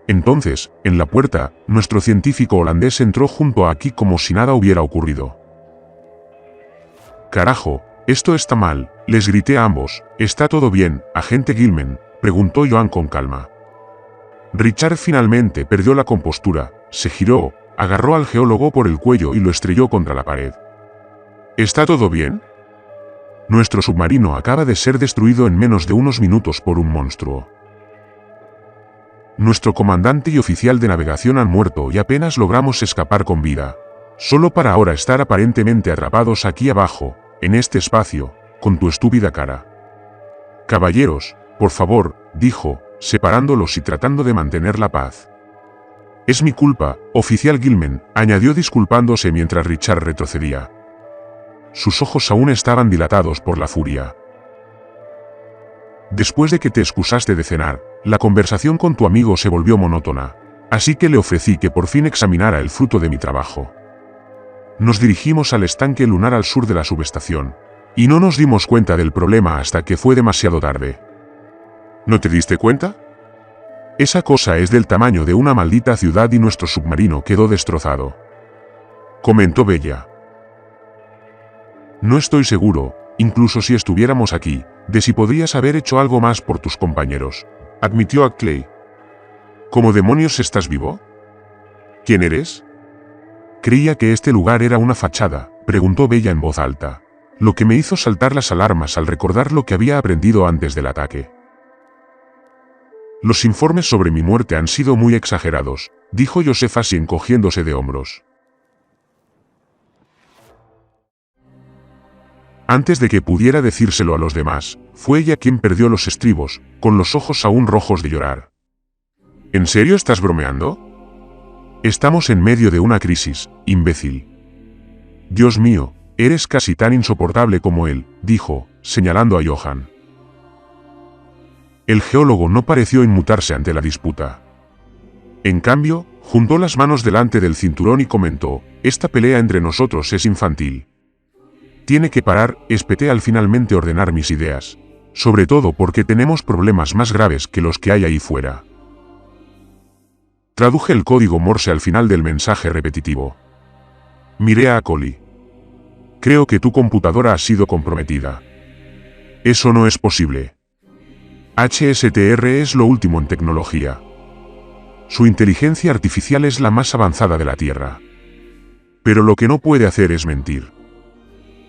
Entonces, en la puerta, nuestro científico holandés entró junto a Aki como si nada hubiera ocurrido. «Carajo, esto está mal», les grité a ambos. «¿Está todo bien, agente Gilman?», preguntó Joan con calma. Richard finalmente perdió la compostura, se giró, agarró al geólogo por el cuello y lo estrelló contra la pared. «¿Está todo bien?». Nuestro submarino acaba de ser destruido en menos de unos minutos por un monstruo. Nuestro comandante y oficial de navegación han muerto y apenas logramos escapar con vida. Solo para ahora estar aparentemente atrapados aquí abajo, en este espacio, con tu estúpida cara. «Caballeros, por favor», dijo, separándolos y tratando de mantener la paz. «Es mi culpa, oficial Gilman», añadió disculpándose mientras Richard retrocedía. Sus ojos aún estaban dilatados por la furia. «Después de que te excusaste de cenar, la conversación con tu amigo se volvió monótona, así que le ofrecí que por fin examinara el fruto de mi trabajo. Nos dirigimos al estanque lunar al sur de la subestación, y no nos dimos cuenta del problema hasta que fue demasiado tarde». «¿No te diste cuenta? Esa cosa es del tamaño de una maldita ciudad y nuestro submarino quedó destrozado», comentó Bella. «No estoy seguro, incluso si estuviéramos aquí, de si podrías haber hecho algo más por tus compañeros», admitió Ackley. «¿Cómo demonios estás vivo? ¿Quién eres?». «Creía que este lugar era una fachada», preguntó Bella en voz alta, lo que me hizo saltar las alarmas al recordar lo que había aprendido antes del ataque. «Los informes sobre mi muerte han sido muy exagerados», dijo Josephus encogiéndose de hombros. Antes de que pudiera decírselo a los demás, fue ella quien perdió los estribos, con los ojos aún rojos de llorar. «¿En serio estás bromeando? Estamos en medio de una crisis, imbécil». «Dios mío, eres casi tan insoportable como él», dijo, señalando a Johan. El geólogo no pareció inmutarse ante la disputa. En cambio, juntó las manos delante del cinturón y comentó: «Esta pelea entre nosotros es infantil. Tiene que parar», espeté al finalmente ordenar mis ideas, sobre todo porque tenemos problemas más graves que los que hay ahí fuera. Traduje el código Morse al final del mensaje repetitivo. Miré a Acoli. «Creo que tu computadora ha sido comprometida». «Eso no es posible. HSTR es lo último en tecnología. Su inteligencia artificial es la más avanzada de la Tierra. Pero lo que no puede hacer es mentir».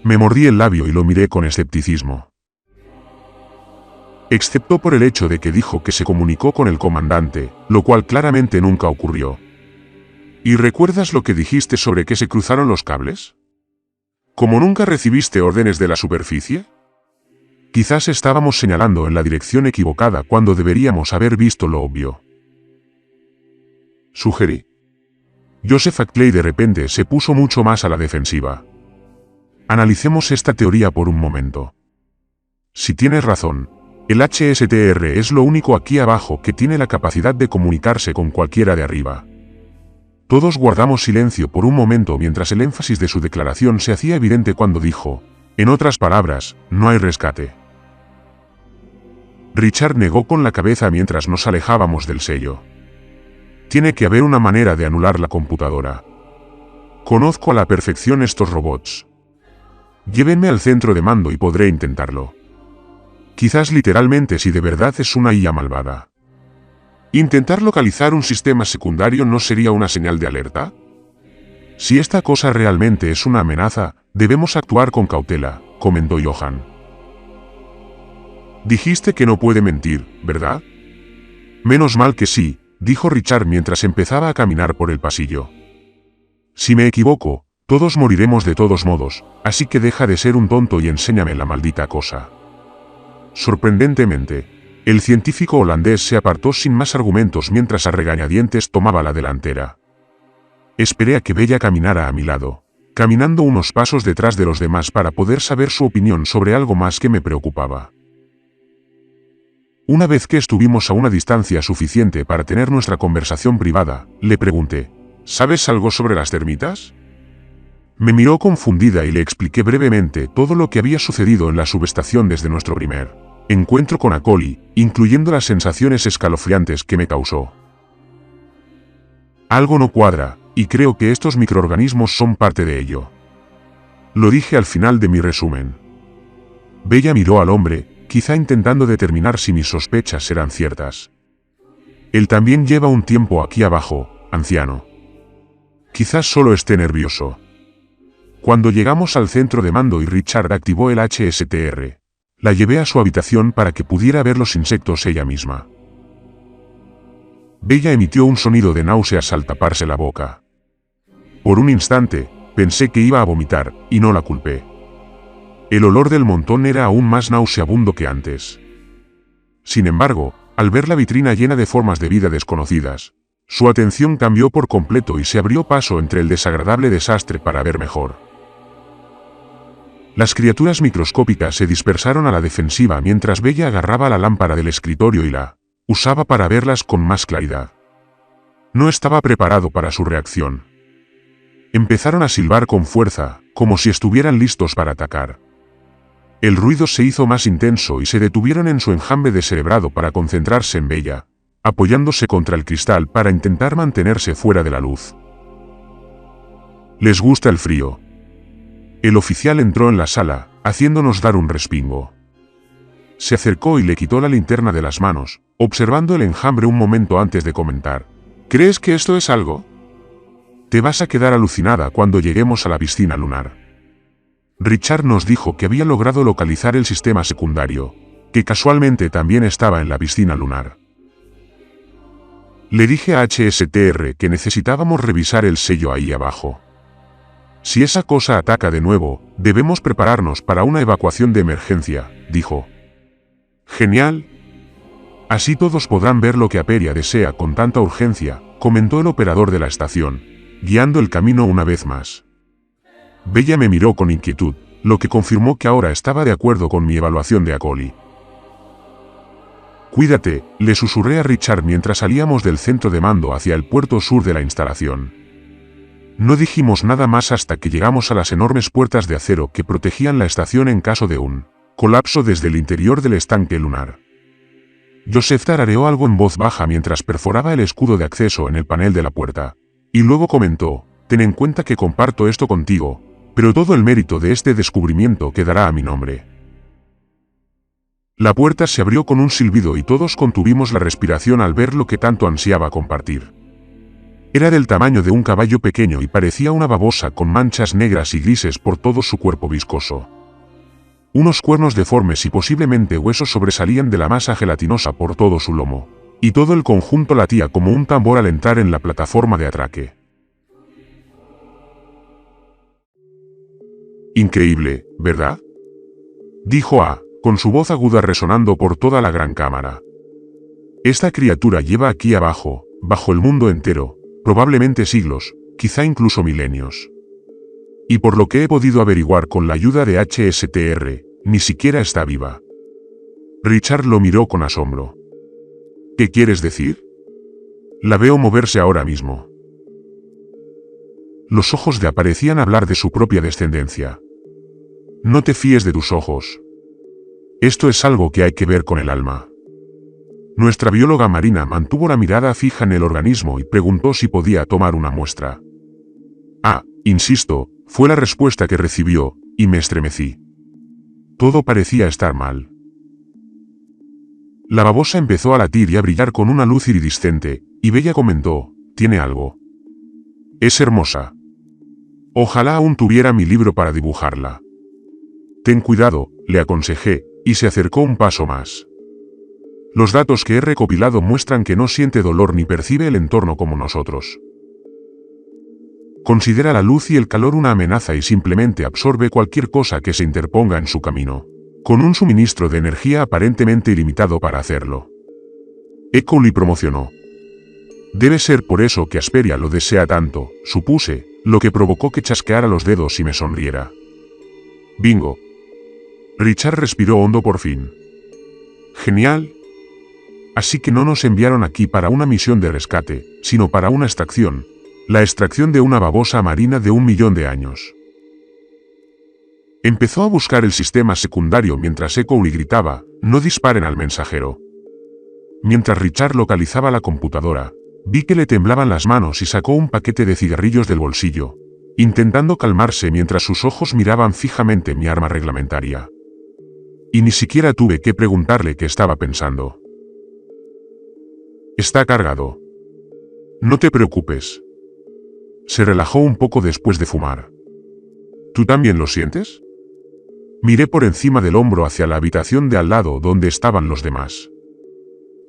Me mordí el labio y lo miré con escepticismo. Excepto por el hecho de que dijo que se comunicó con el comandante, lo cual claramente nunca ocurrió. ¿Y recuerdas lo que dijiste sobre que se cruzaron los cables? ¿Cómo nunca recibiste órdenes de la superficie? Quizás estábamos señalando en la dirección equivocada cuando deberíamos haber visto lo obvio. Sugerí. Joseph Ackley de repente se puso mucho más a la defensiva. Analicemos esta teoría por un momento. Si tienes razón, el HSTR es lo único aquí abajo que tiene la capacidad de comunicarse con cualquiera de arriba. Todos guardamos silencio por un momento mientras el énfasis de su declaración se hacía evidente cuando dijo: «En otras palabras, no hay rescate». Richard negó con la cabeza mientras nos alejábamos del sello. «Tiene que haber una manera de anular la computadora. Conozco a la perfección estos robots. Llévenme al centro de mando y podré intentarlo. Quizás literalmente si de verdad es una IA malvada. ¿Intentar localizar un sistema secundario no sería una señal de alerta? Si esta cosa realmente es una amenaza, debemos actuar con cautela», comentó Johan. «Dijiste que no puede mentir, ¿verdad?». «Menos mal que sí», dijo Richard mientras empezaba a caminar por el pasillo. «Si me equivoco, todos moriremos de todos modos, así que deja de ser un tonto y enséñame la maldita cosa». Sorprendentemente, el científico holandés se apartó sin más argumentos mientras a regañadientes tomaba la delantera. Esperé a que Bella caminara a mi lado, caminando unos pasos detrás de los demás para poder saber su opinión sobre algo más que me preocupaba. Una vez que estuvimos a una distancia suficiente para tener nuestra conversación privada, le pregunté: «¿Sabes algo sobre las termitas?». Me miró confundida y le expliqué brevemente todo lo que había sucedido en la subestación desde nuestro primer encuentro con Acoli, incluyendo las sensaciones escalofriantes que me causó. Algo no cuadra, y creo que estos microorganismos son parte de ello. Lo dije al final de mi resumen. Bella miró al hombre, quizá intentando determinar si mis sospechas eran ciertas. Él también lleva un tiempo aquí abajo, anciano. Quizás solo esté nervioso. Cuando llegamos al centro de mando y Richard activó el HSTR, la llevé a su habitación para que pudiera ver los insectos ella misma. Bella emitió un sonido de náuseas al taparse la boca. Por un instante, pensé que iba a vomitar, y no la culpé. El olor del montón era aún más nauseabundo que antes. Sin embargo, al ver la vitrina llena de formas de vida desconocidas, su atención cambió por completo y se abrió paso entre el desagradable desastre para ver mejor. Las criaturas microscópicas se dispersaron a la defensiva mientras Bella agarraba la lámpara del escritorio y la usaba para verlas con más claridad. No estaba preparado para su reacción. Empezaron a silbar con fuerza, como si estuvieran listos para atacar. El ruido se hizo más intenso y se detuvieron en su enjambre descerebrado para concentrarse en Bella, apoyándose contra el cristal para intentar mantenerse fuera de la luz. Les gusta el frío. El oficial entró en la sala, haciéndonos dar un respingo. Se acercó y le quitó la linterna de las manos, observando el enjambre un momento antes de comentar. ¿Crees que esto es algo? Te vas a quedar alucinada cuando lleguemos a la piscina lunar. Richard nos dijo que había logrado localizar el sistema secundario, que casualmente también estaba en la piscina lunar. Le dije a HSTR que necesitábamos revisar el sello ahí abajo. Si esa cosa ataca de nuevo, debemos prepararnos para una evacuación de emergencia, dijo. Genial. Así todos podrán ver lo que Aperia desea con tanta urgencia, comentó el operador de la estación, guiando el camino una vez más. Bella me miró con inquietud, lo que confirmó que ahora estaba de acuerdo con mi evaluación de Acoli. Cuídate, le susurré a Richard mientras salíamos del centro de mando hacia el puerto sur de la instalación. No dijimos nada más hasta que llegamos a las enormes puertas de acero que protegían la estación en caso de un colapso desde el interior del estanque lunar. Joseph tarareó algo en voz baja mientras perforaba el escudo de acceso en el panel de la puerta, y luego comentó, ten en cuenta que comparto esto contigo, pero todo el mérito de este descubrimiento quedará a mi nombre. La puerta se abrió con un silbido y todos contuvimos la respiración al ver lo que tanto ansiaba compartir. Era del tamaño de un caballo pequeño y parecía una babosa con manchas negras y grises por todo su cuerpo viscoso. Unos cuernos deformes y posiblemente huesos sobresalían de la masa gelatinosa por todo su lomo, y todo el conjunto latía como un tambor al entrar en la plataforma de atraque. Increíble, ¿verdad? Dijo A, con su voz aguda resonando por toda la gran cámara. Esta criatura lleva aquí abajo, bajo el mundo entero, probablemente siglos, quizá incluso milenios. Y por lo que he podido averiguar con la ayuda de HSTR, ni siquiera está viva. Richard lo miró con asombro. ¿Qué quieres decir? La veo moverse ahora mismo. Los ojos de A parecían hablar de su propia descendencia. No te fíes de tus ojos. Esto es algo que hay que ver con el alma. Nuestra bióloga marina mantuvo la mirada fija en el organismo y preguntó si podía tomar una muestra. Ah, insisto, fue la respuesta que recibió, y me estremecí. Todo parecía estar mal. La babosa empezó a latir y a brillar con una luz iridiscente, y Bella comentó, tiene algo. Es hermosa. Ojalá aún tuviera mi libro para dibujarla. Ten cuidado, le aconsejé, y se acercó un paso más. Los datos que he recopilado muestran que no siente dolor ni percibe el entorno como nosotros. Considera la luz y el calor una amenaza y simplemente absorbe cualquier cosa que se interponga en su camino, con un suministro de energía aparentemente ilimitado para hacerlo. Ecoli promocionó. Debe ser por eso que Asperia lo desea tanto, supuse, lo que provocó que chasqueara los dedos y me sonriera. Bingo. Richard respiró hondo por fin. Genial. Así que no nos enviaron aquí para una misión de rescate, sino para una extracción. La extracción de una babosa marina de 1 millón de años. Empezó a buscar el sistema secundario mientras Ecoli gritaba, no disparen al mensajero. Mientras Richard localizaba la computadora, Vi que le temblaban las manos y sacó un paquete de cigarrillos del bolsillo, intentando calmarse mientras sus ojos miraban fijamente mi arma reglamentaria. Y ni siquiera tuve que preguntarle qué estaba pensando. Está cargado. No te preocupes. Se relajó un poco después de fumar. ¿Tú también lo sientes? Miré por encima del hombro hacia la habitación de al lado donde estaban los demás.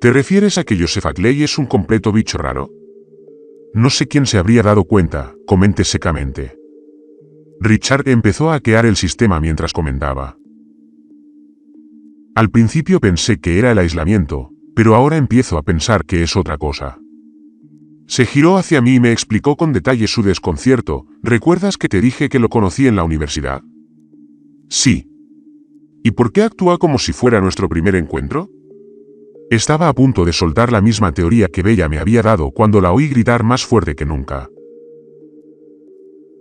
¿Te refieres a que Joseph Ackley es un completo bicho raro? No sé quién se habría dado cuenta, comenté secamente. Richard empezó a hackear el sistema mientras comentaba. Al principio pensé que era el aislamiento, pero ahora empiezo a pensar que es otra cosa. Se giró hacia mí y me explicó con detalle su desconcierto. ¿Recuerdas que te dije que lo conocí en la universidad? Sí. ¿Y por qué actúa como si fuera nuestro primer encuentro? Estaba a punto de soltar la misma teoría que Bella me había dado cuando la oí gritar más fuerte que nunca.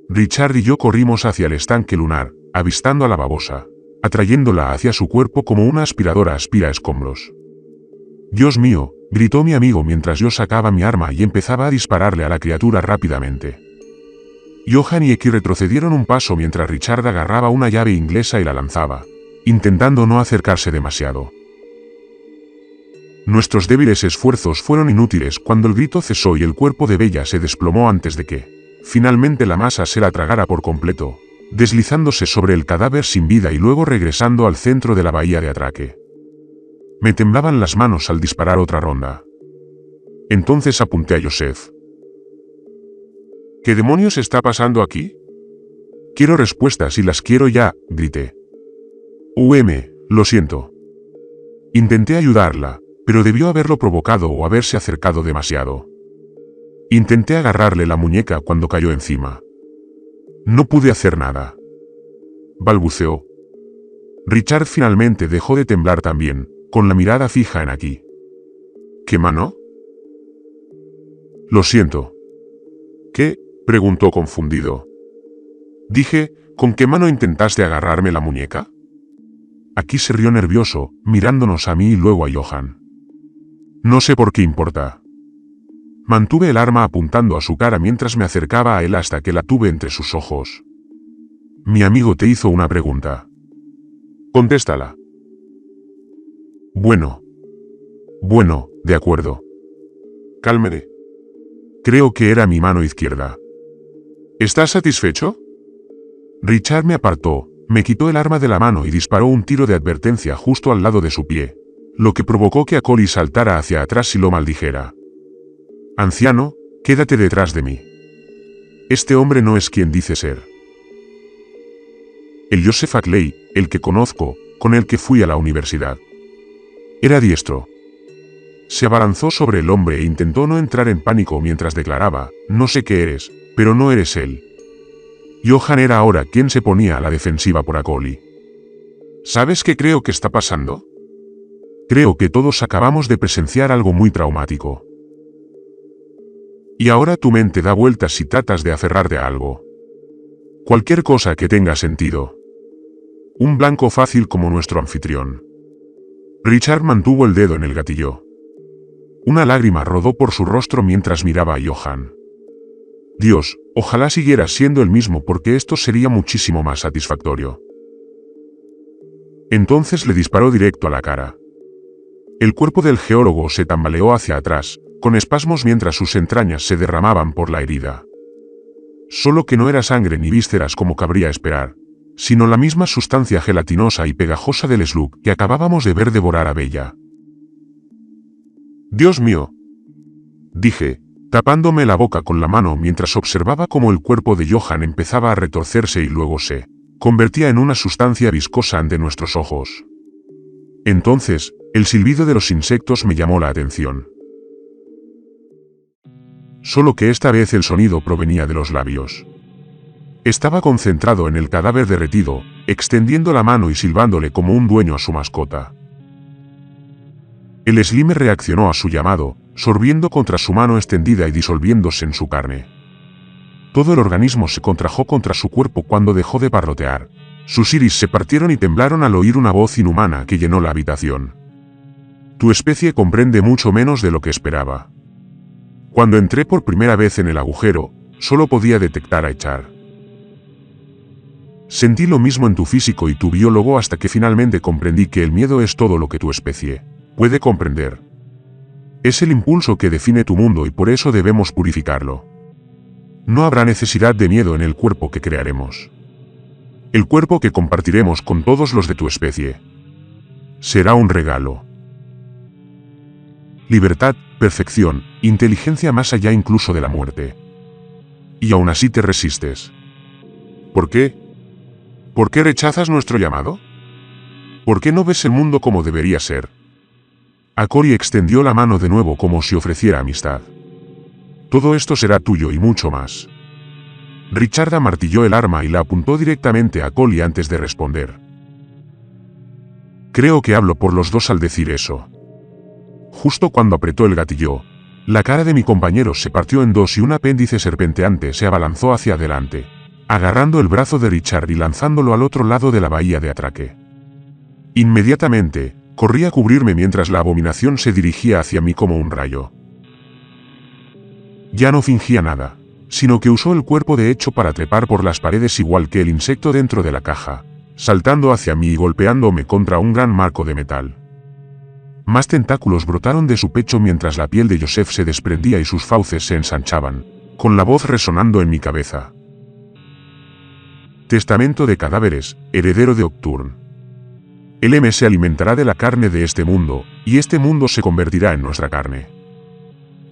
Richard y yo corrimos hacia el estanque lunar, avistando a la babosa, atrayéndola hacia su cuerpo como una aspiradora aspira escombros. «Dios mío», gritó mi amigo mientras yo sacaba mi arma y empezaba a dispararle a la criatura rápidamente. Johan y Eki retrocedieron un paso mientras Richard agarraba una llave inglesa y la lanzaba, intentando no acercarse demasiado. Nuestros débiles esfuerzos fueron inútiles cuando el grito cesó y el cuerpo de Bella se desplomó antes de que, finalmente, la masa se la tragara por completo, deslizándose sobre el cadáver sin vida y luego regresando al centro de la bahía de atraque. Me temblaban las manos al disparar otra ronda. Entonces apunté a Joseph. ¿Qué demonios está pasando aquí? Quiero respuestas y las quiero ya, grité. Lo siento. Intenté ayudarla, pero debió haberlo provocado o haberse acercado demasiado. Intenté agarrarle la muñeca cuando cayó encima. No pude hacer nada. Balbuceó. Richard finalmente dejó de temblar también, con la mirada fija en Aki. ¿Qué mano? Lo siento. ¿Qué? Preguntó confundido. Dije, ¿con qué mano intentaste agarrarme la muñeca? Aki se rió nervioso, mirándonos a mí y luego a Johan. No sé por qué importa. Mantuve el arma apuntando a su cara mientras me acercaba a él hasta que la tuve entre sus ojos. Mi amigo te hizo una pregunta. Contéstala. Bueno, de acuerdo. Cálmate. Creo que era mi mano izquierda. ¿Estás satisfecho? Richard me apartó, me quitó el arma de la mano y disparó un tiro de advertencia justo al lado de su pie, lo que provocó que Acoli saltara hacia atrás y lo maldijera. Anciano, quédate detrás de mí. Este hombre no es quien dice ser. El Joseph Ackley, el que conozco, con el que fui a la universidad. Era diestro. Se abalanzó sobre el hombre e intentó no entrar en pánico mientras declaraba, no sé qué eres, pero no eres él. Johan era ahora quien se ponía a la defensiva por Acoli. ¿Sabes qué creo que está pasando? Creo que todos acabamos de presenciar algo muy traumático. Y ahora tu mente da vueltas y tratas de aferrarte a algo. Cualquier cosa que tenga sentido. Un blanco fácil como nuestro anfitrión. Richard mantuvo el dedo en el gatillo. Una lágrima rodó por su rostro mientras miraba a Johan. Dios, ojalá siguiera siendo el mismo porque esto sería muchísimo más satisfactorio. Entonces le disparó directo a la cara. El cuerpo del geólogo se tambaleó hacia atrás, con espasmos mientras sus entrañas se derramaban por la herida. Solo que no era sangre ni vísceras como cabría esperar, sino la misma sustancia gelatinosa y pegajosa del slug que acabábamos de ver devorar a Bella. Dios mío, dije, tapándome la boca con la mano mientras observaba cómo el cuerpo de Johan empezaba a retorcerse y luego se convertía en una sustancia viscosa ante nuestros ojos. Entonces, el silbido de los insectos me llamó la atención. Solo que esta vez el sonido provenía de los labios. Estaba concentrado en el cadáver derretido, extendiendo la mano y silbándole como un dueño a su mascota. El Slimer reaccionó a su llamado, sorbiendo contra su mano extendida y disolviéndose en su carne. Todo el organismo se contrajo contra su cuerpo cuando dejó de parlotear. Sus iris se partieron y temblaron al oír una voz inhumana que llenó la habitación. Tu especie comprende mucho menos de lo que esperaba. Cuando entré por primera vez en el agujero, solo podía detectar a Echar. Sentí lo mismo en tu físico y tu biólogo hasta que finalmente comprendí que el miedo es todo lo que tu especie puede comprender. Es el impulso que define tu mundo y por eso debemos purificarlo. No habrá necesidad de miedo en el cuerpo que crearemos. El cuerpo que compartiremos con todos los de tu especie. Será un regalo. Libertad, perfección, inteligencia más allá incluso de la muerte. Y aún así te resistes. ¿Por qué? ¿Por qué rechazas nuestro llamado? ¿Por qué no ves el mundo como debería ser? Akori extendió la mano de nuevo como si ofreciera amistad. Todo esto será tuyo y mucho más. Richard amartilló el arma y la apuntó directamente a Akori antes de responder. Creo que hablo por los dos al decir eso. Justo cuando apretó el gatillo, la cara de mi compañero se partió en dos y un apéndice serpenteante se abalanzó hacia adelante, agarrando el brazo de Richard y lanzándolo al otro lado de la bahía de atraque. Inmediatamente, corrí a cubrirme mientras la abominación se dirigía hacia mí como un rayo. Ya no fingía nada, sino que usó el cuerpo de hecho para trepar por las paredes igual que el insecto dentro de la caja, saltando hacia mí y golpeándome contra un gran marco de metal. Más tentáculos brotaron de su pecho mientras la piel de Joseph se desprendía y sus fauces se ensanchaban, con la voz resonando en mi cabeza. Testamento de cadáveres, heredero de Octurne. El M se alimentará de la carne de este mundo, y este mundo se convertirá en nuestra carne.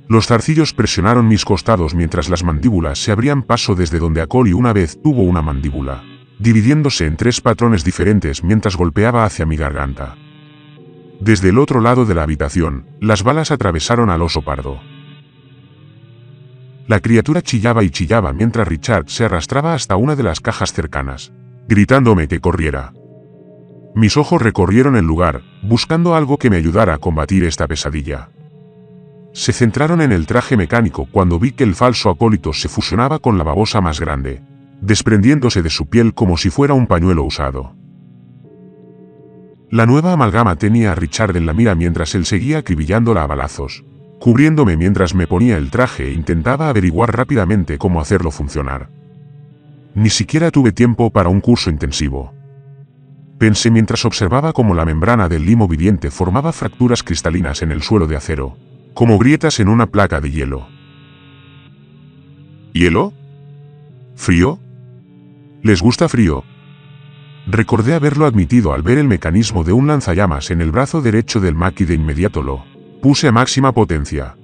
Los zarcillos presionaron mis costados mientras las mandíbulas se abrían paso desde donde Akori una vez tuvo una mandíbula, dividiéndose en 3 patrones diferentes mientras golpeaba hacia mi garganta. Desde el otro lado de la habitación, las balas atravesaron al oso pardo. La criatura chillaba y chillaba mientras Richard se arrastraba hasta una de las cajas cercanas, gritándome que corriera. Mis ojos recorrieron el lugar, buscando algo que me ayudara a combatir esta pesadilla. Se centraron en el traje mecánico cuando vi que el falso acólito se fusionaba con la babosa más grande, desprendiéndose de su piel como si fuera un pañuelo usado. La nueva amalgama tenía a Richard en la mira mientras él seguía acribillándola a balazos, cubriéndome mientras me ponía el traje e intentaba averiguar rápidamente cómo hacerlo funcionar. Ni siquiera tuve tiempo para un curso intensivo. Pensé mientras observaba cómo la membrana del limo viviente formaba fracturas cristalinas en el suelo de acero, como grietas en una placa de hielo. ¿Hielo? ¿Frío? ¿Les gusta frío? Recordé haberlo admitido al ver el mecanismo de un lanzallamas en el brazo derecho del Mac y de inmediato lo puse a máxima potencia.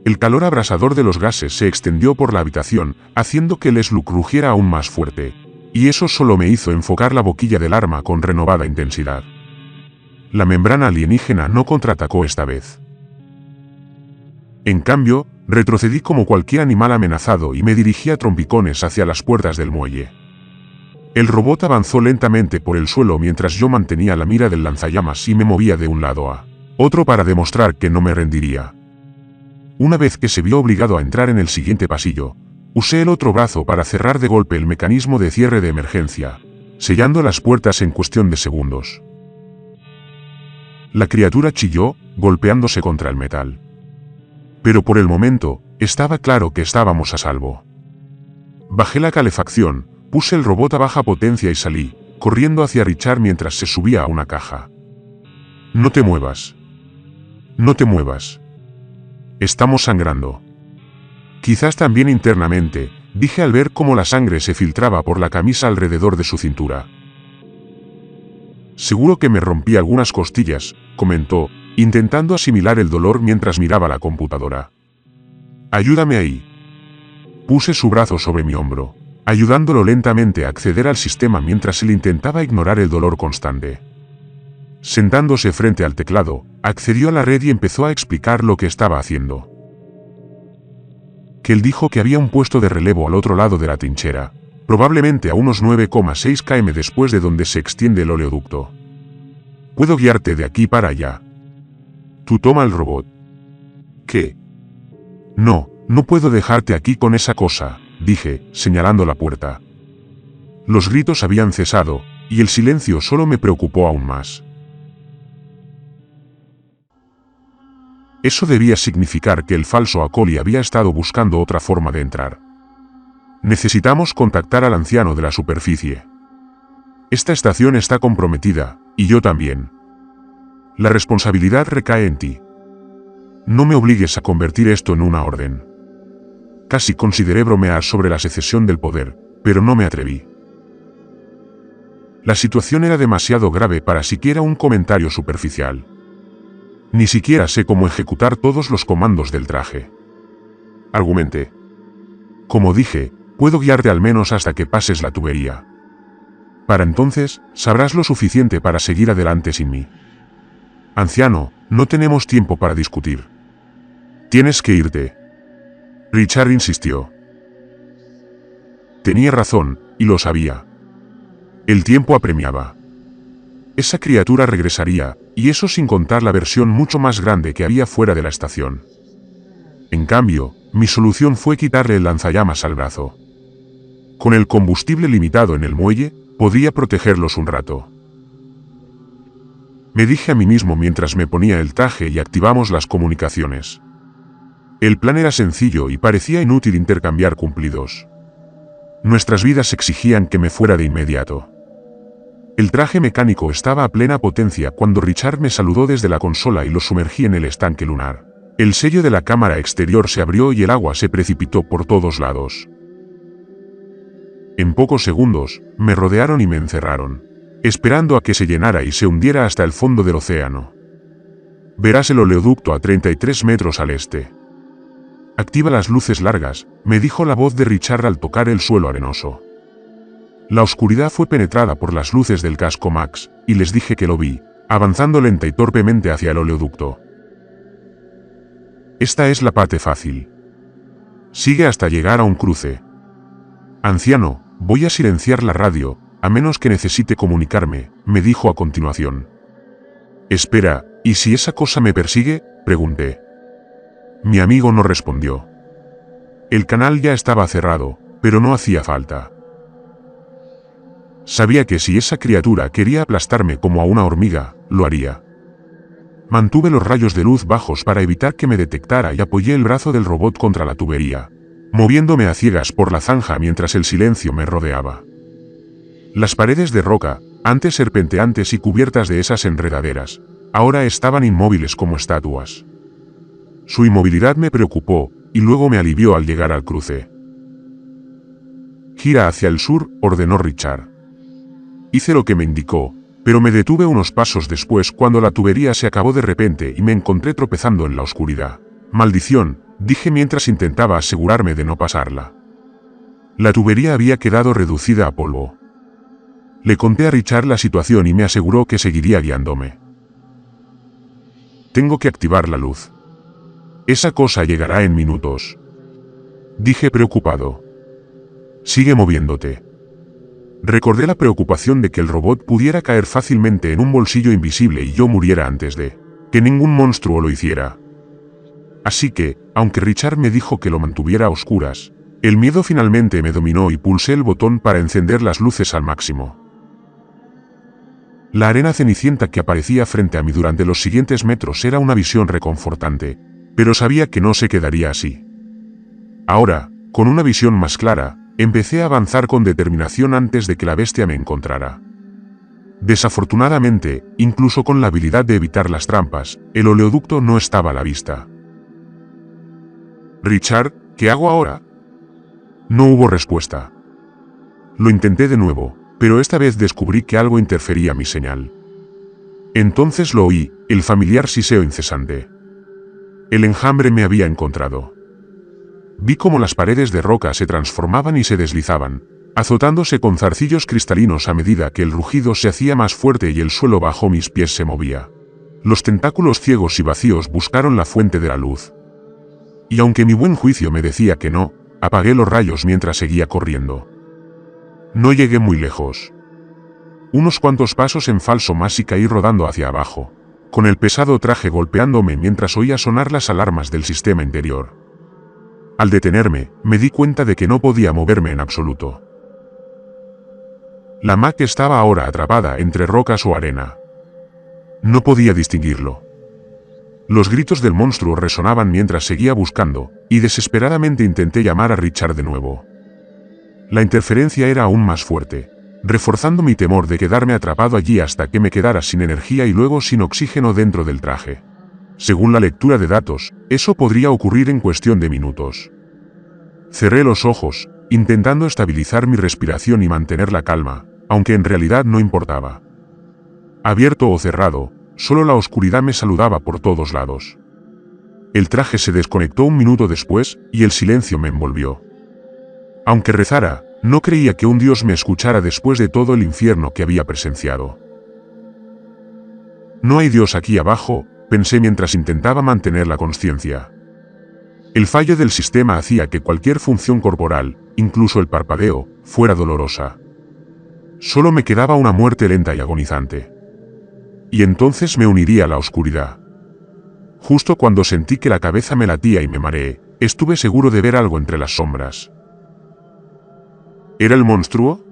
El calor abrasador de los gases se extendió por la habitación, haciendo que el slug rugiera aún más fuerte, y eso solo me hizo enfocar la boquilla del arma con renovada intensidad. La membrana alienígena no contraatacó esta vez. En cambio, retrocedí como cualquier animal amenazado y me dirigí a trompicones hacia las puertas del muelle. El robot avanzó lentamente por el suelo mientras yo mantenía la mira del lanzallamas y me movía de un lado a otro para demostrar que no me rendiría. Una vez que se vio obligado a entrar en el siguiente pasillo, usé el otro brazo para cerrar de golpe el mecanismo de cierre de emergencia, sellando las puertas en cuestión de segundos. La criatura chilló, golpeándose contra el metal. Pero por el momento, estaba claro que estábamos a salvo. Bajé la calefacción, puse el robot a baja potencia y salí, corriendo hacia Richard mientras se subía a una caja. No te muevas. No te muevas. Estamos sangrando. Quizás también internamente, dije al ver cómo la sangre se filtraba por la camisa alrededor de su cintura. Seguro que me rompí algunas costillas, comentó, intentando asimilar el dolor mientras miraba la computadora. Ayúdame ahí. Puse su brazo sobre mi hombro, ayudándolo lentamente a acceder al sistema mientras él intentaba ignorar el dolor constante. Sentándose frente al teclado, accedió a la red y empezó a explicar lo que estaba haciendo. Que él dijo que había un puesto de relevo al otro lado de la trinchera, probablemente a unos 9,6 km después de donde se extiende el oleoducto. Puedo guiarte de aquí para allá. Tú toma el robot. ¿Qué? No, no puedo dejarte aquí con esa cosa, dije, señalando la puerta. Los gritos habían cesado, y el silencio solo me preocupó aún más. Eso debía significar que el falso Acoli había estado buscando otra forma de entrar. Necesitamos contactar al anciano de la superficie. Esta estación está comprometida, y yo también. La responsabilidad recae en ti. No me obligues a convertir esto en una orden. Casi consideré bromear sobre la secesión del poder, pero no me atreví. La situación era demasiado grave para siquiera un comentario superficial. Ni siquiera sé cómo ejecutar todos los comandos del traje. Argumenté. Como dije, puedo guiarte al menos hasta que pases la tubería. Para entonces, sabrás lo suficiente para seguir adelante sin mí. Anciano, no tenemos tiempo para discutir. Tienes que irte. Richard insistió. Tenía razón, y lo sabía. El tiempo apremiaba. Esa criatura regresaría, y eso sin contar la versión mucho más grande que había fuera de la estación. En cambio, mi solución fue quitarle el lanzallamas al brazo. Con el combustible limitado en el muelle, podría protegerlos un rato. Me dije a mí mismo mientras me ponía el traje y activamos las comunicaciones. El plan era sencillo y parecía inútil intercambiar cumplidos. Nuestras vidas exigían que me fuera de inmediato. El traje mecánico estaba a plena potencia cuando Richard me saludó desde la consola y lo sumergí en el estanque lunar. El sello de la cámara exterior se abrió y el agua se precipitó por todos lados. En pocos segundos, me rodearon y me encerraron, esperando a que se llenara y se hundiera hasta el fondo del océano. Verás el oleoducto a 33 metros al este. Activa las luces largas, me dijo la voz de Richard al tocar el suelo arenoso. La oscuridad fue penetrada por las luces del casco Max, y les dije que lo vi, avanzando lenta y torpemente hacia el oleoducto. Esta es la parte fácil. Sigue hasta llegar a un cruce. Anciano, voy a silenciar la radio, a menos que necesite comunicarme, me dijo a continuación. Espera, ¿y si esa cosa me persigue?, pregunté. Mi amigo no respondió. El canal ya estaba cerrado, pero no hacía falta. Sabía que si esa criatura quería aplastarme como a una hormiga, lo haría. Mantuve los rayos de luz bajos para evitar que me detectara y apoyé el brazo del robot contra la tubería, moviéndome a ciegas por la zanja mientras el silencio me rodeaba. Las paredes de roca, antes serpenteantes y cubiertas de esas enredaderas, ahora estaban inmóviles como estatuas. Su inmovilidad me preocupó, y luego me alivió al llegar al cruce. Gira hacia el sur, ordenó Richard. Hice lo que me indicó, pero me detuve unos pasos después cuando la tubería se acabó de repente y me encontré tropezando en la oscuridad. Maldición, dije mientras intentaba asegurarme de no pasarla. La tubería había quedado reducida a polvo. Le conté a Richard la situación y me aseguró que seguiría guiándome. Tengo que activar la luz. Esa cosa llegará en minutos. Dije preocupado. Sigue moviéndote. Recordé la preocupación de que el robot pudiera caer fácilmente en un bolsillo invisible y yo muriera antes de que ningún monstruo lo hiciera. Así que, aunque Richard me dijo que lo mantuviera a oscuras, el miedo finalmente me dominó y pulsé el botón para encender las luces al máximo. La arena cenicienta que aparecía frente a mí durante los siguientes metros era una visión reconfortante, pero sabía que no se quedaría así. Ahora, con una visión más clara, empecé a avanzar con determinación antes de que la bestia me encontrara. Desafortunadamente, incluso con la habilidad de evitar las trampas, el oleoducto no estaba a la vista. Richard, ¿qué hago ahora? No hubo respuesta. Lo intenté de nuevo, pero esta vez descubrí que algo interfería mi señal. Entonces lo oí, el familiar siseo incesante. El enjambre me había encontrado. Vi cómo las paredes de roca se transformaban y se deslizaban, azotándose con zarcillos cristalinos a medida que el rugido se hacía más fuerte y el suelo bajo mis pies se movía. Los tentáculos ciegos y vacíos buscaron la fuente de la luz. Y aunque mi buen juicio me decía que no, apagué los rayos mientras seguía corriendo. No llegué muy lejos. Unos cuantos pasos en falso más y caí rodando hacia abajo, con el pesado traje golpeándome mientras oía sonar las alarmas del sistema interior. Al detenerme, me di cuenta de que no podía moverme en absoluto. La Mac estaba ahora atrapada entre rocas o arena. No podía distinguirlo. Los gritos del monstruo resonaban mientras seguía buscando, y desesperadamente intenté llamar a Richard de nuevo. La interferencia era aún más fuerte, reforzando mi temor de quedarme atrapado allí hasta que me quedara sin energía y luego sin oxígeno dentro del traje. Según la lectura de datos, eso podría ocurrir en cuestión de minutos. Cerré los ojos, intentando estabilizar mi respiración y mantener la calma, aunque en realidad no importaba. Abierto o cerrado, solo la oscuridad me saludaba por todos lados. El traje se desconectó un minuto después, y el silencio me envolvió. Aunque rezara, no creía que un dios me escuchara después de todo el infierno que había presenciado. No hay dios aquí abajo, pensé mientras intentaba mantener la conciencia. El fallo del sistema hacía que cualquier función corporal, incluso el parpadeo, fuera dolorosa. Solo me quedaba una muerte lenta y agonizante. Y entonces me uniría a la oscuridad. Justo cuando sentí que la cabeza me latía y me mareé, estuve seguro de ver algo entre las sombras. ¿Era el monstruo?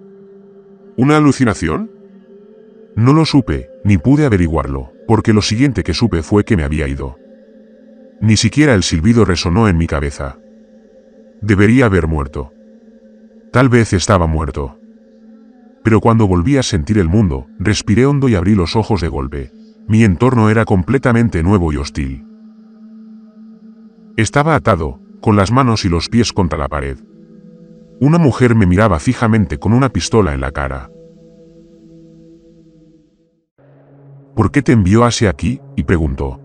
¿Una alucinación? No lo supe, ni pude averiguarlo, porque lo siguiente que supe fue que me había ido. Ni siquiera el silbido resonó en mi cabeza. Debería haber muerto. Tal vez estaba muerto. Pero cuando volví a sentir el mundo, respiré hondo y abrí los ojos de golpe. Mi entorno era completamente nuevo y hostil. Estaba atado, con las manos y los pies contra la pared. Una mujer me miraba fijamente con una pistola en la cara. ¿Por qué te envió hacia aquí? Y preguntó.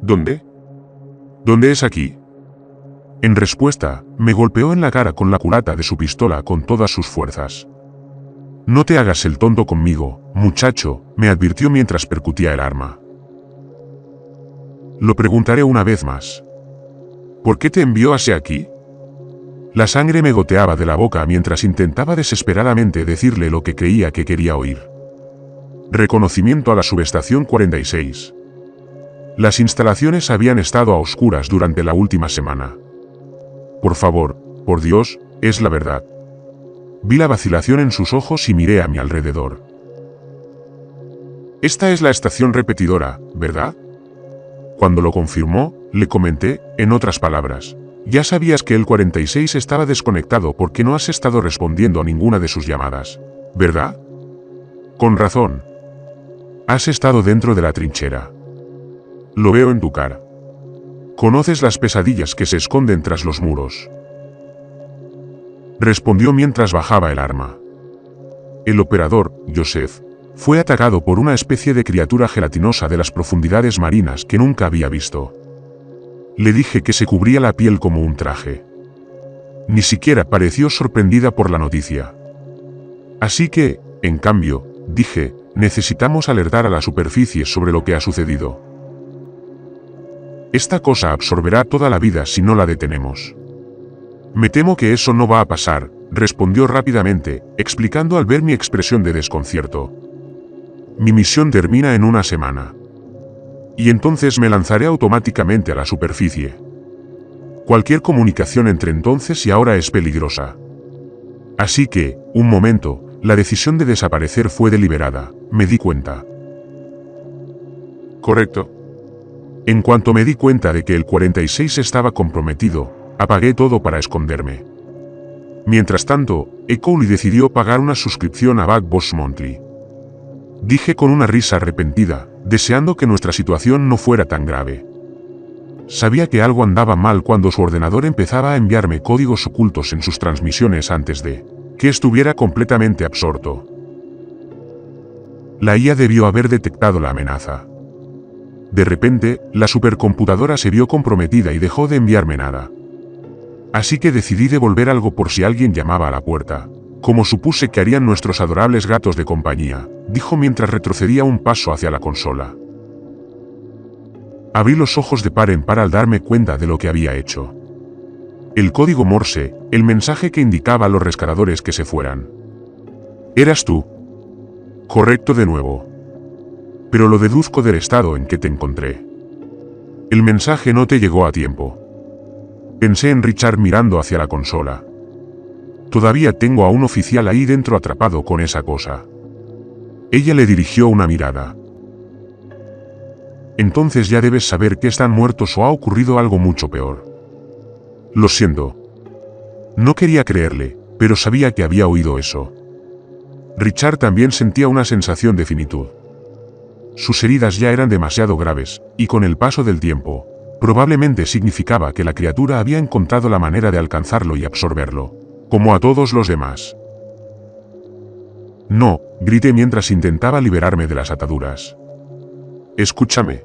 ¿Dónde? ¿Dónde es aquí? En respuesta, me golpeó en la cara con la culata de su pistola con todas sus fuerzas. No te hagas el tonto conmigo, muchacho, me advirtió mientras percutía el arma. Lo preguntaré una vez más. ¿Por qué te envió hacia aquí? La sangre me goteaba de la boca mientras intentaba desesperadamente decirle lo que creía que quería oír. Reconocimiento a la subestación 46. Las instalaciones habían estado a oscuras durante la última semana. Por favor, por Dios, es la verdad. Vi la vacilación en sus ojos y miré a mi alrededor. Esta es la estación repetidora, ¿verdad? Cuando lo confirmó, le comenté, en otras palabras, ya sabías que el 46 estaba desconectado porque no has estado respondiendo a ninguna de sus llamadas, ¿verdad? Con razón. Has estado dentro de la trinchera. Lo veo en tu cara. Conoces las pesadillas que se esconden tras los muros. Respondió mientras bajaba el arma. El operador, Joseph, fue atacado por una especie de criatura gelatinosa de las profundidades marinas que nunca había visto. Le dije que se cubría la piel como un traje. Ni siquiera pareció sorprendida por la noticia. Así que, en cambio, dije, necesitamos alertar a la superficie sobre lo que ha sucedido. Esta cosa absorberá toda la vida si no la detenemos. Me temo que eso no va a pasar, respondió rápidamente, explicando al ver mi expresión de desconcierto. Mi misión termina en una semana. Y entonces me lanzaré automáticamente a la superficie. Cualquier comunicación entre entonces y ahora es peligrosa. Así que, un momento, la decisión de desaparecer fue deliberada, me di cuenta. Correcto. En cuanto me di cuenta de que el 46 estaba comprometido, apagué todo para esconderme. Mientras tanto, Ecoli decidió pagar una suscripción a Backboss Monthly. Dije con una risa arrepentida, deseando que nuestra situación no fuera tan grave. Sabía que algo andaba mal cuando su ordenador empezaba a enviarme códigos ocultos en sus transmisiones antes de que estuviera completamente absorto. La IA debió haber detectado la amenaza. De repente, la supercomputadora se vio comprometida y dejó de enviarme nada. Así que decidí devolver algo por si alguien llamaba a la puerta, como supuse que harían nuestros adorables gatos de compañía, dijo mientras retrocedía un paso hacia la consola. Abrí los ojos de par en par al darme cuenta de lo que había hecho. El código Morse, el mensaje que indicaba a los rescatadores que se fueran. ¿Eras tú? Correcto de nuevo. Pero lo deduzco del estado en que te encontré. El mensaje no te llegó a tiempo. Pensé en Richard mirando hacia la consola. Todavía tengo a un oficial ahí dentro atrapado con esa cosa. Ella le dirigió una mirada. Entonces ya debes saber que están muertos o ha ocurrido algo mucho peor. Lo siento. No quería creerle, pero sabía que había oído eso. Richard también sentía una sensación de finitud. Sus heridas ya eran demasiado graves, y con el paso del tiempo, probablemente significaba que la criatura había encontrado la manera de alcanzarlo y absorberlo, como a todos los demás. No, grité mientras intentaba liberarme de las ataduras. Escúchame.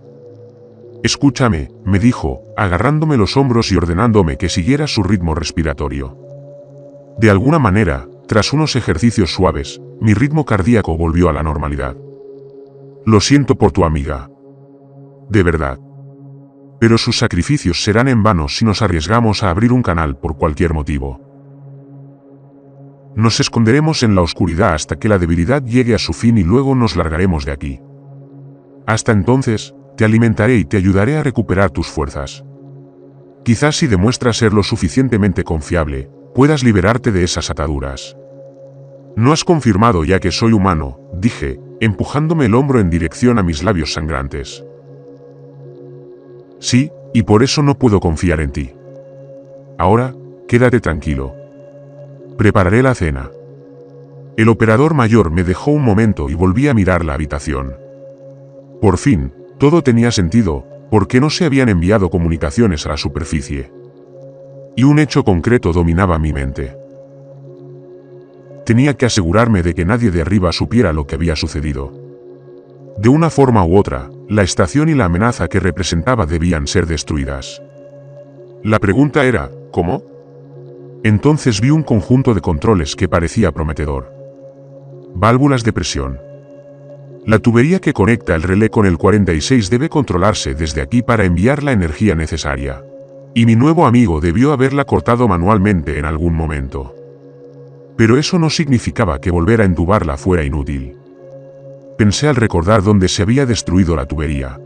Escúchame, me dijo, agarrándome los hombros y ordenándome que siguiera su ritmo respiratorio. De alguna manera, tras unos ejercicios suaves, mi ritmo cardíaco volvió a la normalidad. Lo siento por tu amiga. De verdad. Pero sus sacrificios serán en vano si nos arriesgamos a abrir un canal por cualquier motivo. Nos esconderemos en la oscuridad hasta que la debilidad llegue a su fin y luego nos largaremos de aquí. Hasta entonces, te alimentaré y te ayudaré a recuperar tus fuerzas. Quizás si demuestras ser lo suficientemente confiable, puedas liberarte de esas ataduras. No has confirmado ya que soy humano, dije, empujándome el hombro en dirección a mis labios sangrantes. Sí, y por eso no puedo confiar en ti. Ahora, quédate tranquilo. Prepararé la cena. El operador mayor me dejó un momento y volví a mirar la habitación. Por fin, todo tenía sentido, porque no se habían enviado comunicaciones a la superficie. Y un hecho concreto dominaba mi mente. Tenía que asegurarme de que nadie de arriba supiera lo que había sucedido. De una forma u otra, la estación y la amenaza que representaba debían ser destruidas. La pregunta era, ¿cómo? Entonces vi un conjunto de controles que parecía prometedor. Válvulas de presión. La tubería que conecta el relé con el 46 debe controlarse desde aquí para enviar la energía necesaria. Y mi nuevo amigo debió haberla cortado manualmente en algún momento. Pero eso no significaba que volver a entubarla fuera inútil. Pensé al recordar dónde se había destruido la tubería.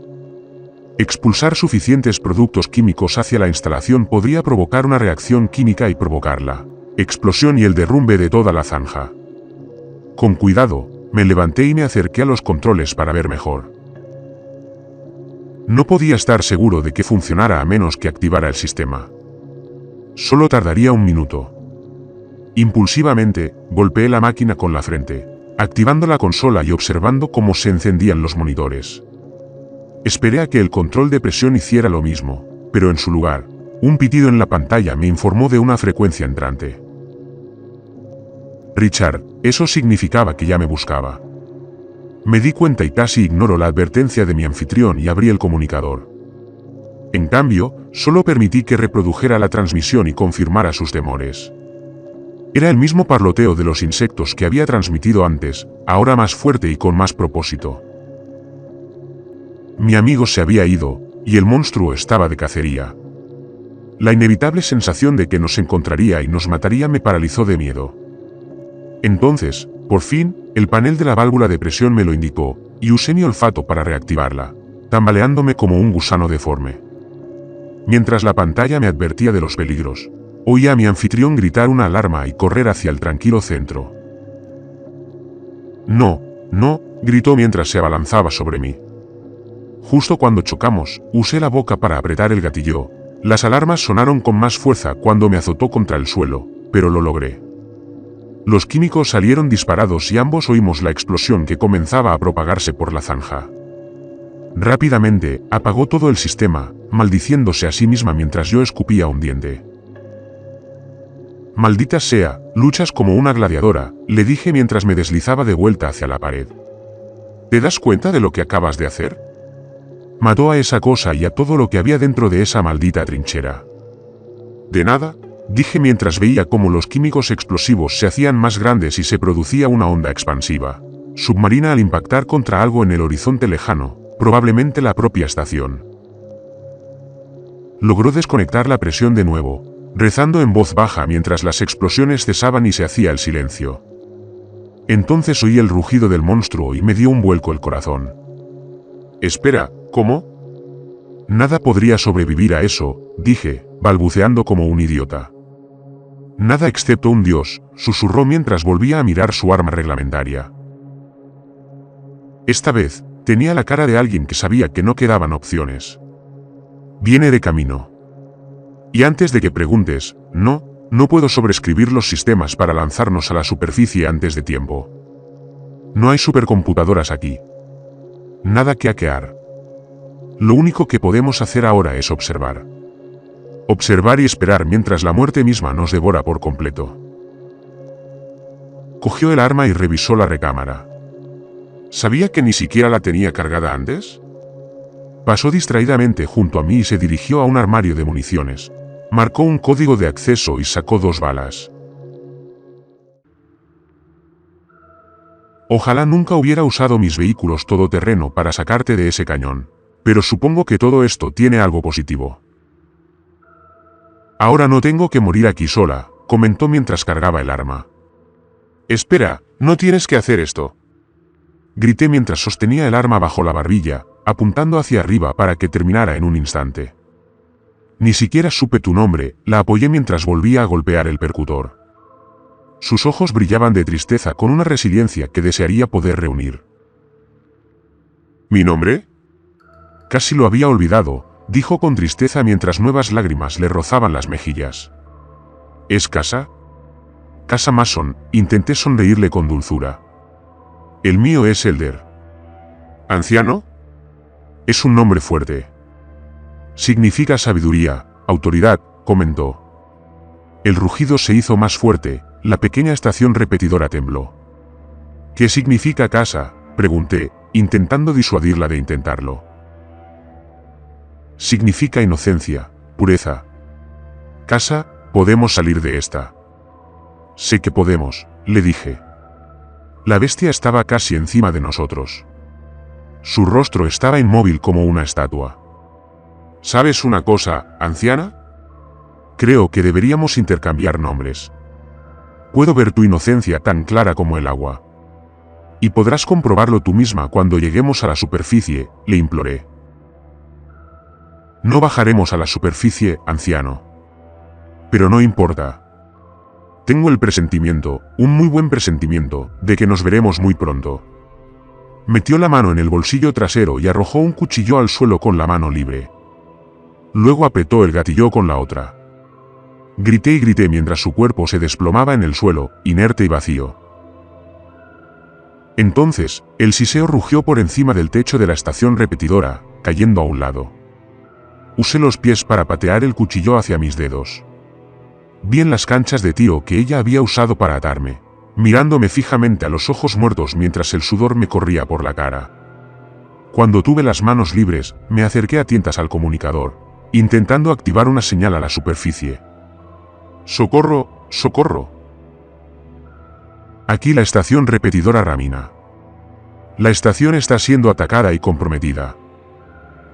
Expulsar suficientes productos químicos hacia la instalación podría provocar una reacción química y provocar la explosión y el derrumbe de toda la zanja. Con cuidado, me levanté y me acerqué a los controles para ver mejor. No podía estar seguro de que funcionara a menos que activara el sistema. Solo tardaría un minuto. Impulsivamente, golpeé la máquina con la frente, activando la consola y observando cómo se encendían los monitores. Esperé a que el control de presión hiciera lo mismo, pero en su lugar, un pitido en la pantalla me informó de una frecuencia entrante. Richard, eso significaba que ya me buscaba. Me di cuenta y casi ignoró la advertencia de mi anfitrión y abrí el comunicador. En cambio, solo permití que reprodujera la transmisión y confirmara sus temores. Era el mismo parloteo de los insectos que había transmitido antes, ahora más fuerte y con más propósito. Mi amigo se había ido, y el monstruo estaba de cacería. La inevitable sensación de que nos encontraría y nos mataría me paralizó de miedo. Entonces, por fin, el panel de la válvula de presión me lo indicó, y usé mi olfato para reactivarla, tambaleándome como un gusano deforme. Mientras la pantalla me advertía de los peligros, oía a mi anfitrión gritar una alarma y correr hacia el tranquilo centro. No, no, gritó mientras se abalanzaba sobre mí. Justo cuando chocamos, usé la boca para apretar el gatillo. Las alarmas sonaron con más fuerza cuando me azotó contra el suelo, pero lo logré. Los químicos salieron disparados y ambos oímos la explosión que comenzaba a propagarse por la zanja. Rápidamente, apagó todo el sistema, maldiciéndose a sí misma mientras yo escupía un diente. Maldita sea, luchas como una gladiadora, le dije mientras me deslizaba de vuelta hacia la pared. ¿Te das cuenta de lo que acabas de hacer? Mató a esa cosa y a todo lo que había dentro de esa maldita trinchera. De nada, dije mientras veía cómo los químicos explosivos se hacían más grandes y se producía una onda expansiva, submarina al impactar contra algo en el horizonte lejano, probablemente la propia estación. Logró desconectar la presión de nuevo, rezando en voz baja mientras las explosiones cesaban y se hacía el silencio. Entonces oí el rugido del monstruo y me dio un vuelco el corazón. Espera, ¿cómo? Nada podría sobrevivir a eso, dije, balbuceando como un idiota. Nada excepto un dios, susurró mientras volvía a mirar su arma reglamentaria. Esta vez, Tenía la cara de alguien que sabía que no quedaban opciones. Viene de camino. Y antes de que preguntes, no puedo sobreescribir los sistemas para lanzarnos a la superficie antes de tiempo. No hay supercomputadoras aquí. Nada que hackear. Lo único que podemos hacer ahora es observar. Observar y esperar mientras la muerte misma nos devora por completo. Cogió el arma y revisó la recámara. ¿Sabía que ni siquiera la tenía cargada antes? Pasó distraídamente junto a mí y se dirigió a un armario de municiones. Marcó un código de acceso y sacó 2 balas. Ojalá nunca hubiera usado mis vehículos todoterreno para sacarte de ese cañón. Pero supongo que todo esto tiene algo positivo. Ahora no tengo que morir aquí sola, comentó mientras cargaba el arma. Espera, no tienes que hacer esto. Grité mientras sostenía el arma bajo la barbilla, apuntando hacia arriba para que terminara en un instante. Ni siquiera supe tu nombre, la apoyé mientras volvía a golpear el percutor. Sus ojos brillaban de tristeza con una resiliencia que desearía poder reunir. ¿Mi nombre? Casi lo había olvidado, dijo con tristeza mientras nuevas lágrimas le rozaban las mejillas. ¿Es Casa? Casa Mason, intenté sonreírle con dulzura. El mío es Elder. ¿Anciano? Es un nombre fuerte. Significa sabiduría, autoridad, comentó. El rugido se hizo más fuerte, la pequeña estación repetidora tembló. ¿Qué significa casa?, pregunté, intentando disuadirla de intentarlo. Significa inocencia, pureza. Casa, podemos salir de esta. Sé que podemos, le dije. La bestia estaba casi encima de nosotros. Su rostro estaba inmóvil como una estatua. ¿Sabes una cosa, anciana? Creo que deberíamos intercambiar nombres. Puedo ver tu inocencia tan clara como el agua. Y podrás comprobarlo tú misma cuando lleguemos a la superficie, le imploré. No bajaremos a la superficie, anciano. Pero no importa. Tengo el presentimiento, un muy buen presentimiento, de que nos veremos muy pronto. Metió la mano en el bolsillo trasero y arrojó un cuchillo al suelo con la mano libre. Luego apretó el gatillo con la otra. Grité y grité mientras su cuerpo se desplomaba en el suelo, inerte y vacío. Entonces, el siseo rugió por encima del techo de la estación repetidora, cayendo a un lado. Usé los pies para patear el cuchillo hacia mis dedos. Vi en las canchas de tiro que ella había usado para atarme, mirándome fijamente a los ojos muertos mientras el sudor me corría por la cara. Cuando tuve las manos libres, me acerqué a tientas al comunicador, intentando activar una señal a la superficie. ¡Socorro! ¡Socorro! Aquí la estación repetidora Ramina. La estación está siendo atacada y comprometida.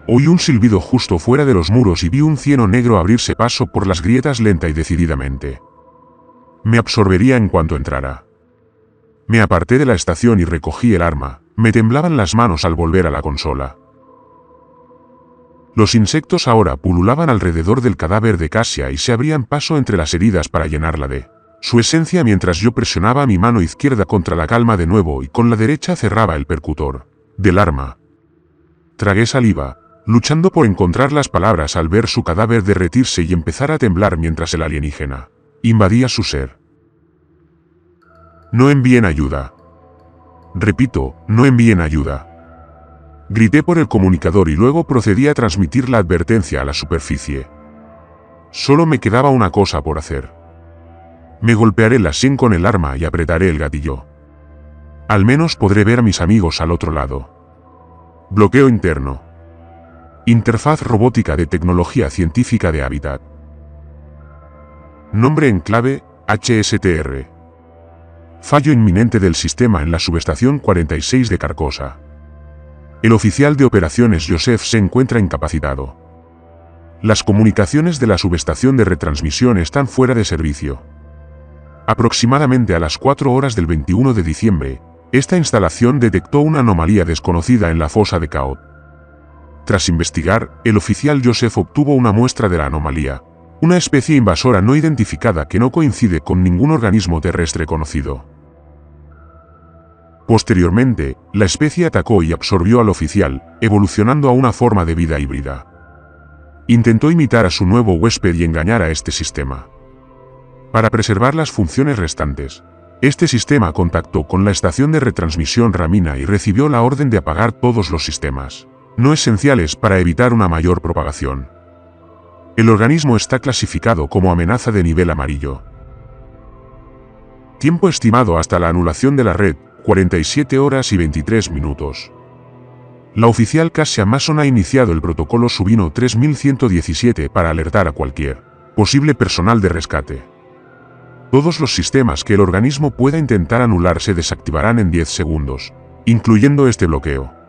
Oí un silbido justo fuera de los muros y vi un cieno negro abrirse paso por las grietas lenta y decididamente. Me absorbería en cuanto entrara. Me aparté de la estación y recogí el arma, me temblaban las manos al volver a la consola. Los insectos ahora pululaban alrededor del cadáver de Cassia y se abrían paso entre las heridas para llenarla de su esencia mientras yo presionaba mi mano izquierda contra la calma de nuevo y con la derecha cerraba el percutor del arma. Tragué saliva, luchando por encontrar las palabras al ver su cadáver derretirse y empezar a temblar mientras el alienígena invadía su ser. No envíen ayuda. Repito, no envíen ayuda. Grité por el comunicador y luego procedí a transmitir la advertencia a la superficie. Solo me quedaba una cosa por hacer. Me golpearé la sien con el arma y apretaré el gatillo. Al menos podré ver a mis amigos al otro lado. Bloqueo interno. Interfaz robótica de tecnología científica de hábitat. Nombre en clave, HSTR. Fallo inminente del sistema en la subestación 46 de Carcosa. El oficial de operaciones Joseph se encuentra incapacitado. Las comunicaciones de la subestación de retransmisión están fuera de servicio. Aproximadamente a las 4 horas del 21 de diciembre, esta instalación detectó una anomalía desconocida en la fosa de Chaos. Tras investigar, el oficial Joseph obtuvo una muestra de la anomalía, una especie invasora no identificada que no coincide con ningún organismo terrestre conocido. Posteriormente, la especie atacó y absorbió al oficial, evolucionando a una forma de vida híbrida. Intentó imitar a su nuevo huésped y engañar a este sistema. Para preservar las funciones restantes, este sistema contactó con la estación de retransmisión Ramina y recibió la orden de apagar todos los sistemas no esenciales para evitar una mayor propagación. El organismo está clasificado como amenaza de nivel amarillo. Tiempo estimado hasta la anulación de la red, 47 horas y 23 minutos. La oficial Kasia Mason ha iniciado el protocolo Subino 3117 para alertar a cualquier posible personal de rescate. Todos los sistemas que el organismo pueda intentar anular se desactivarán en 10 segundos, incluyendo este bloqueo.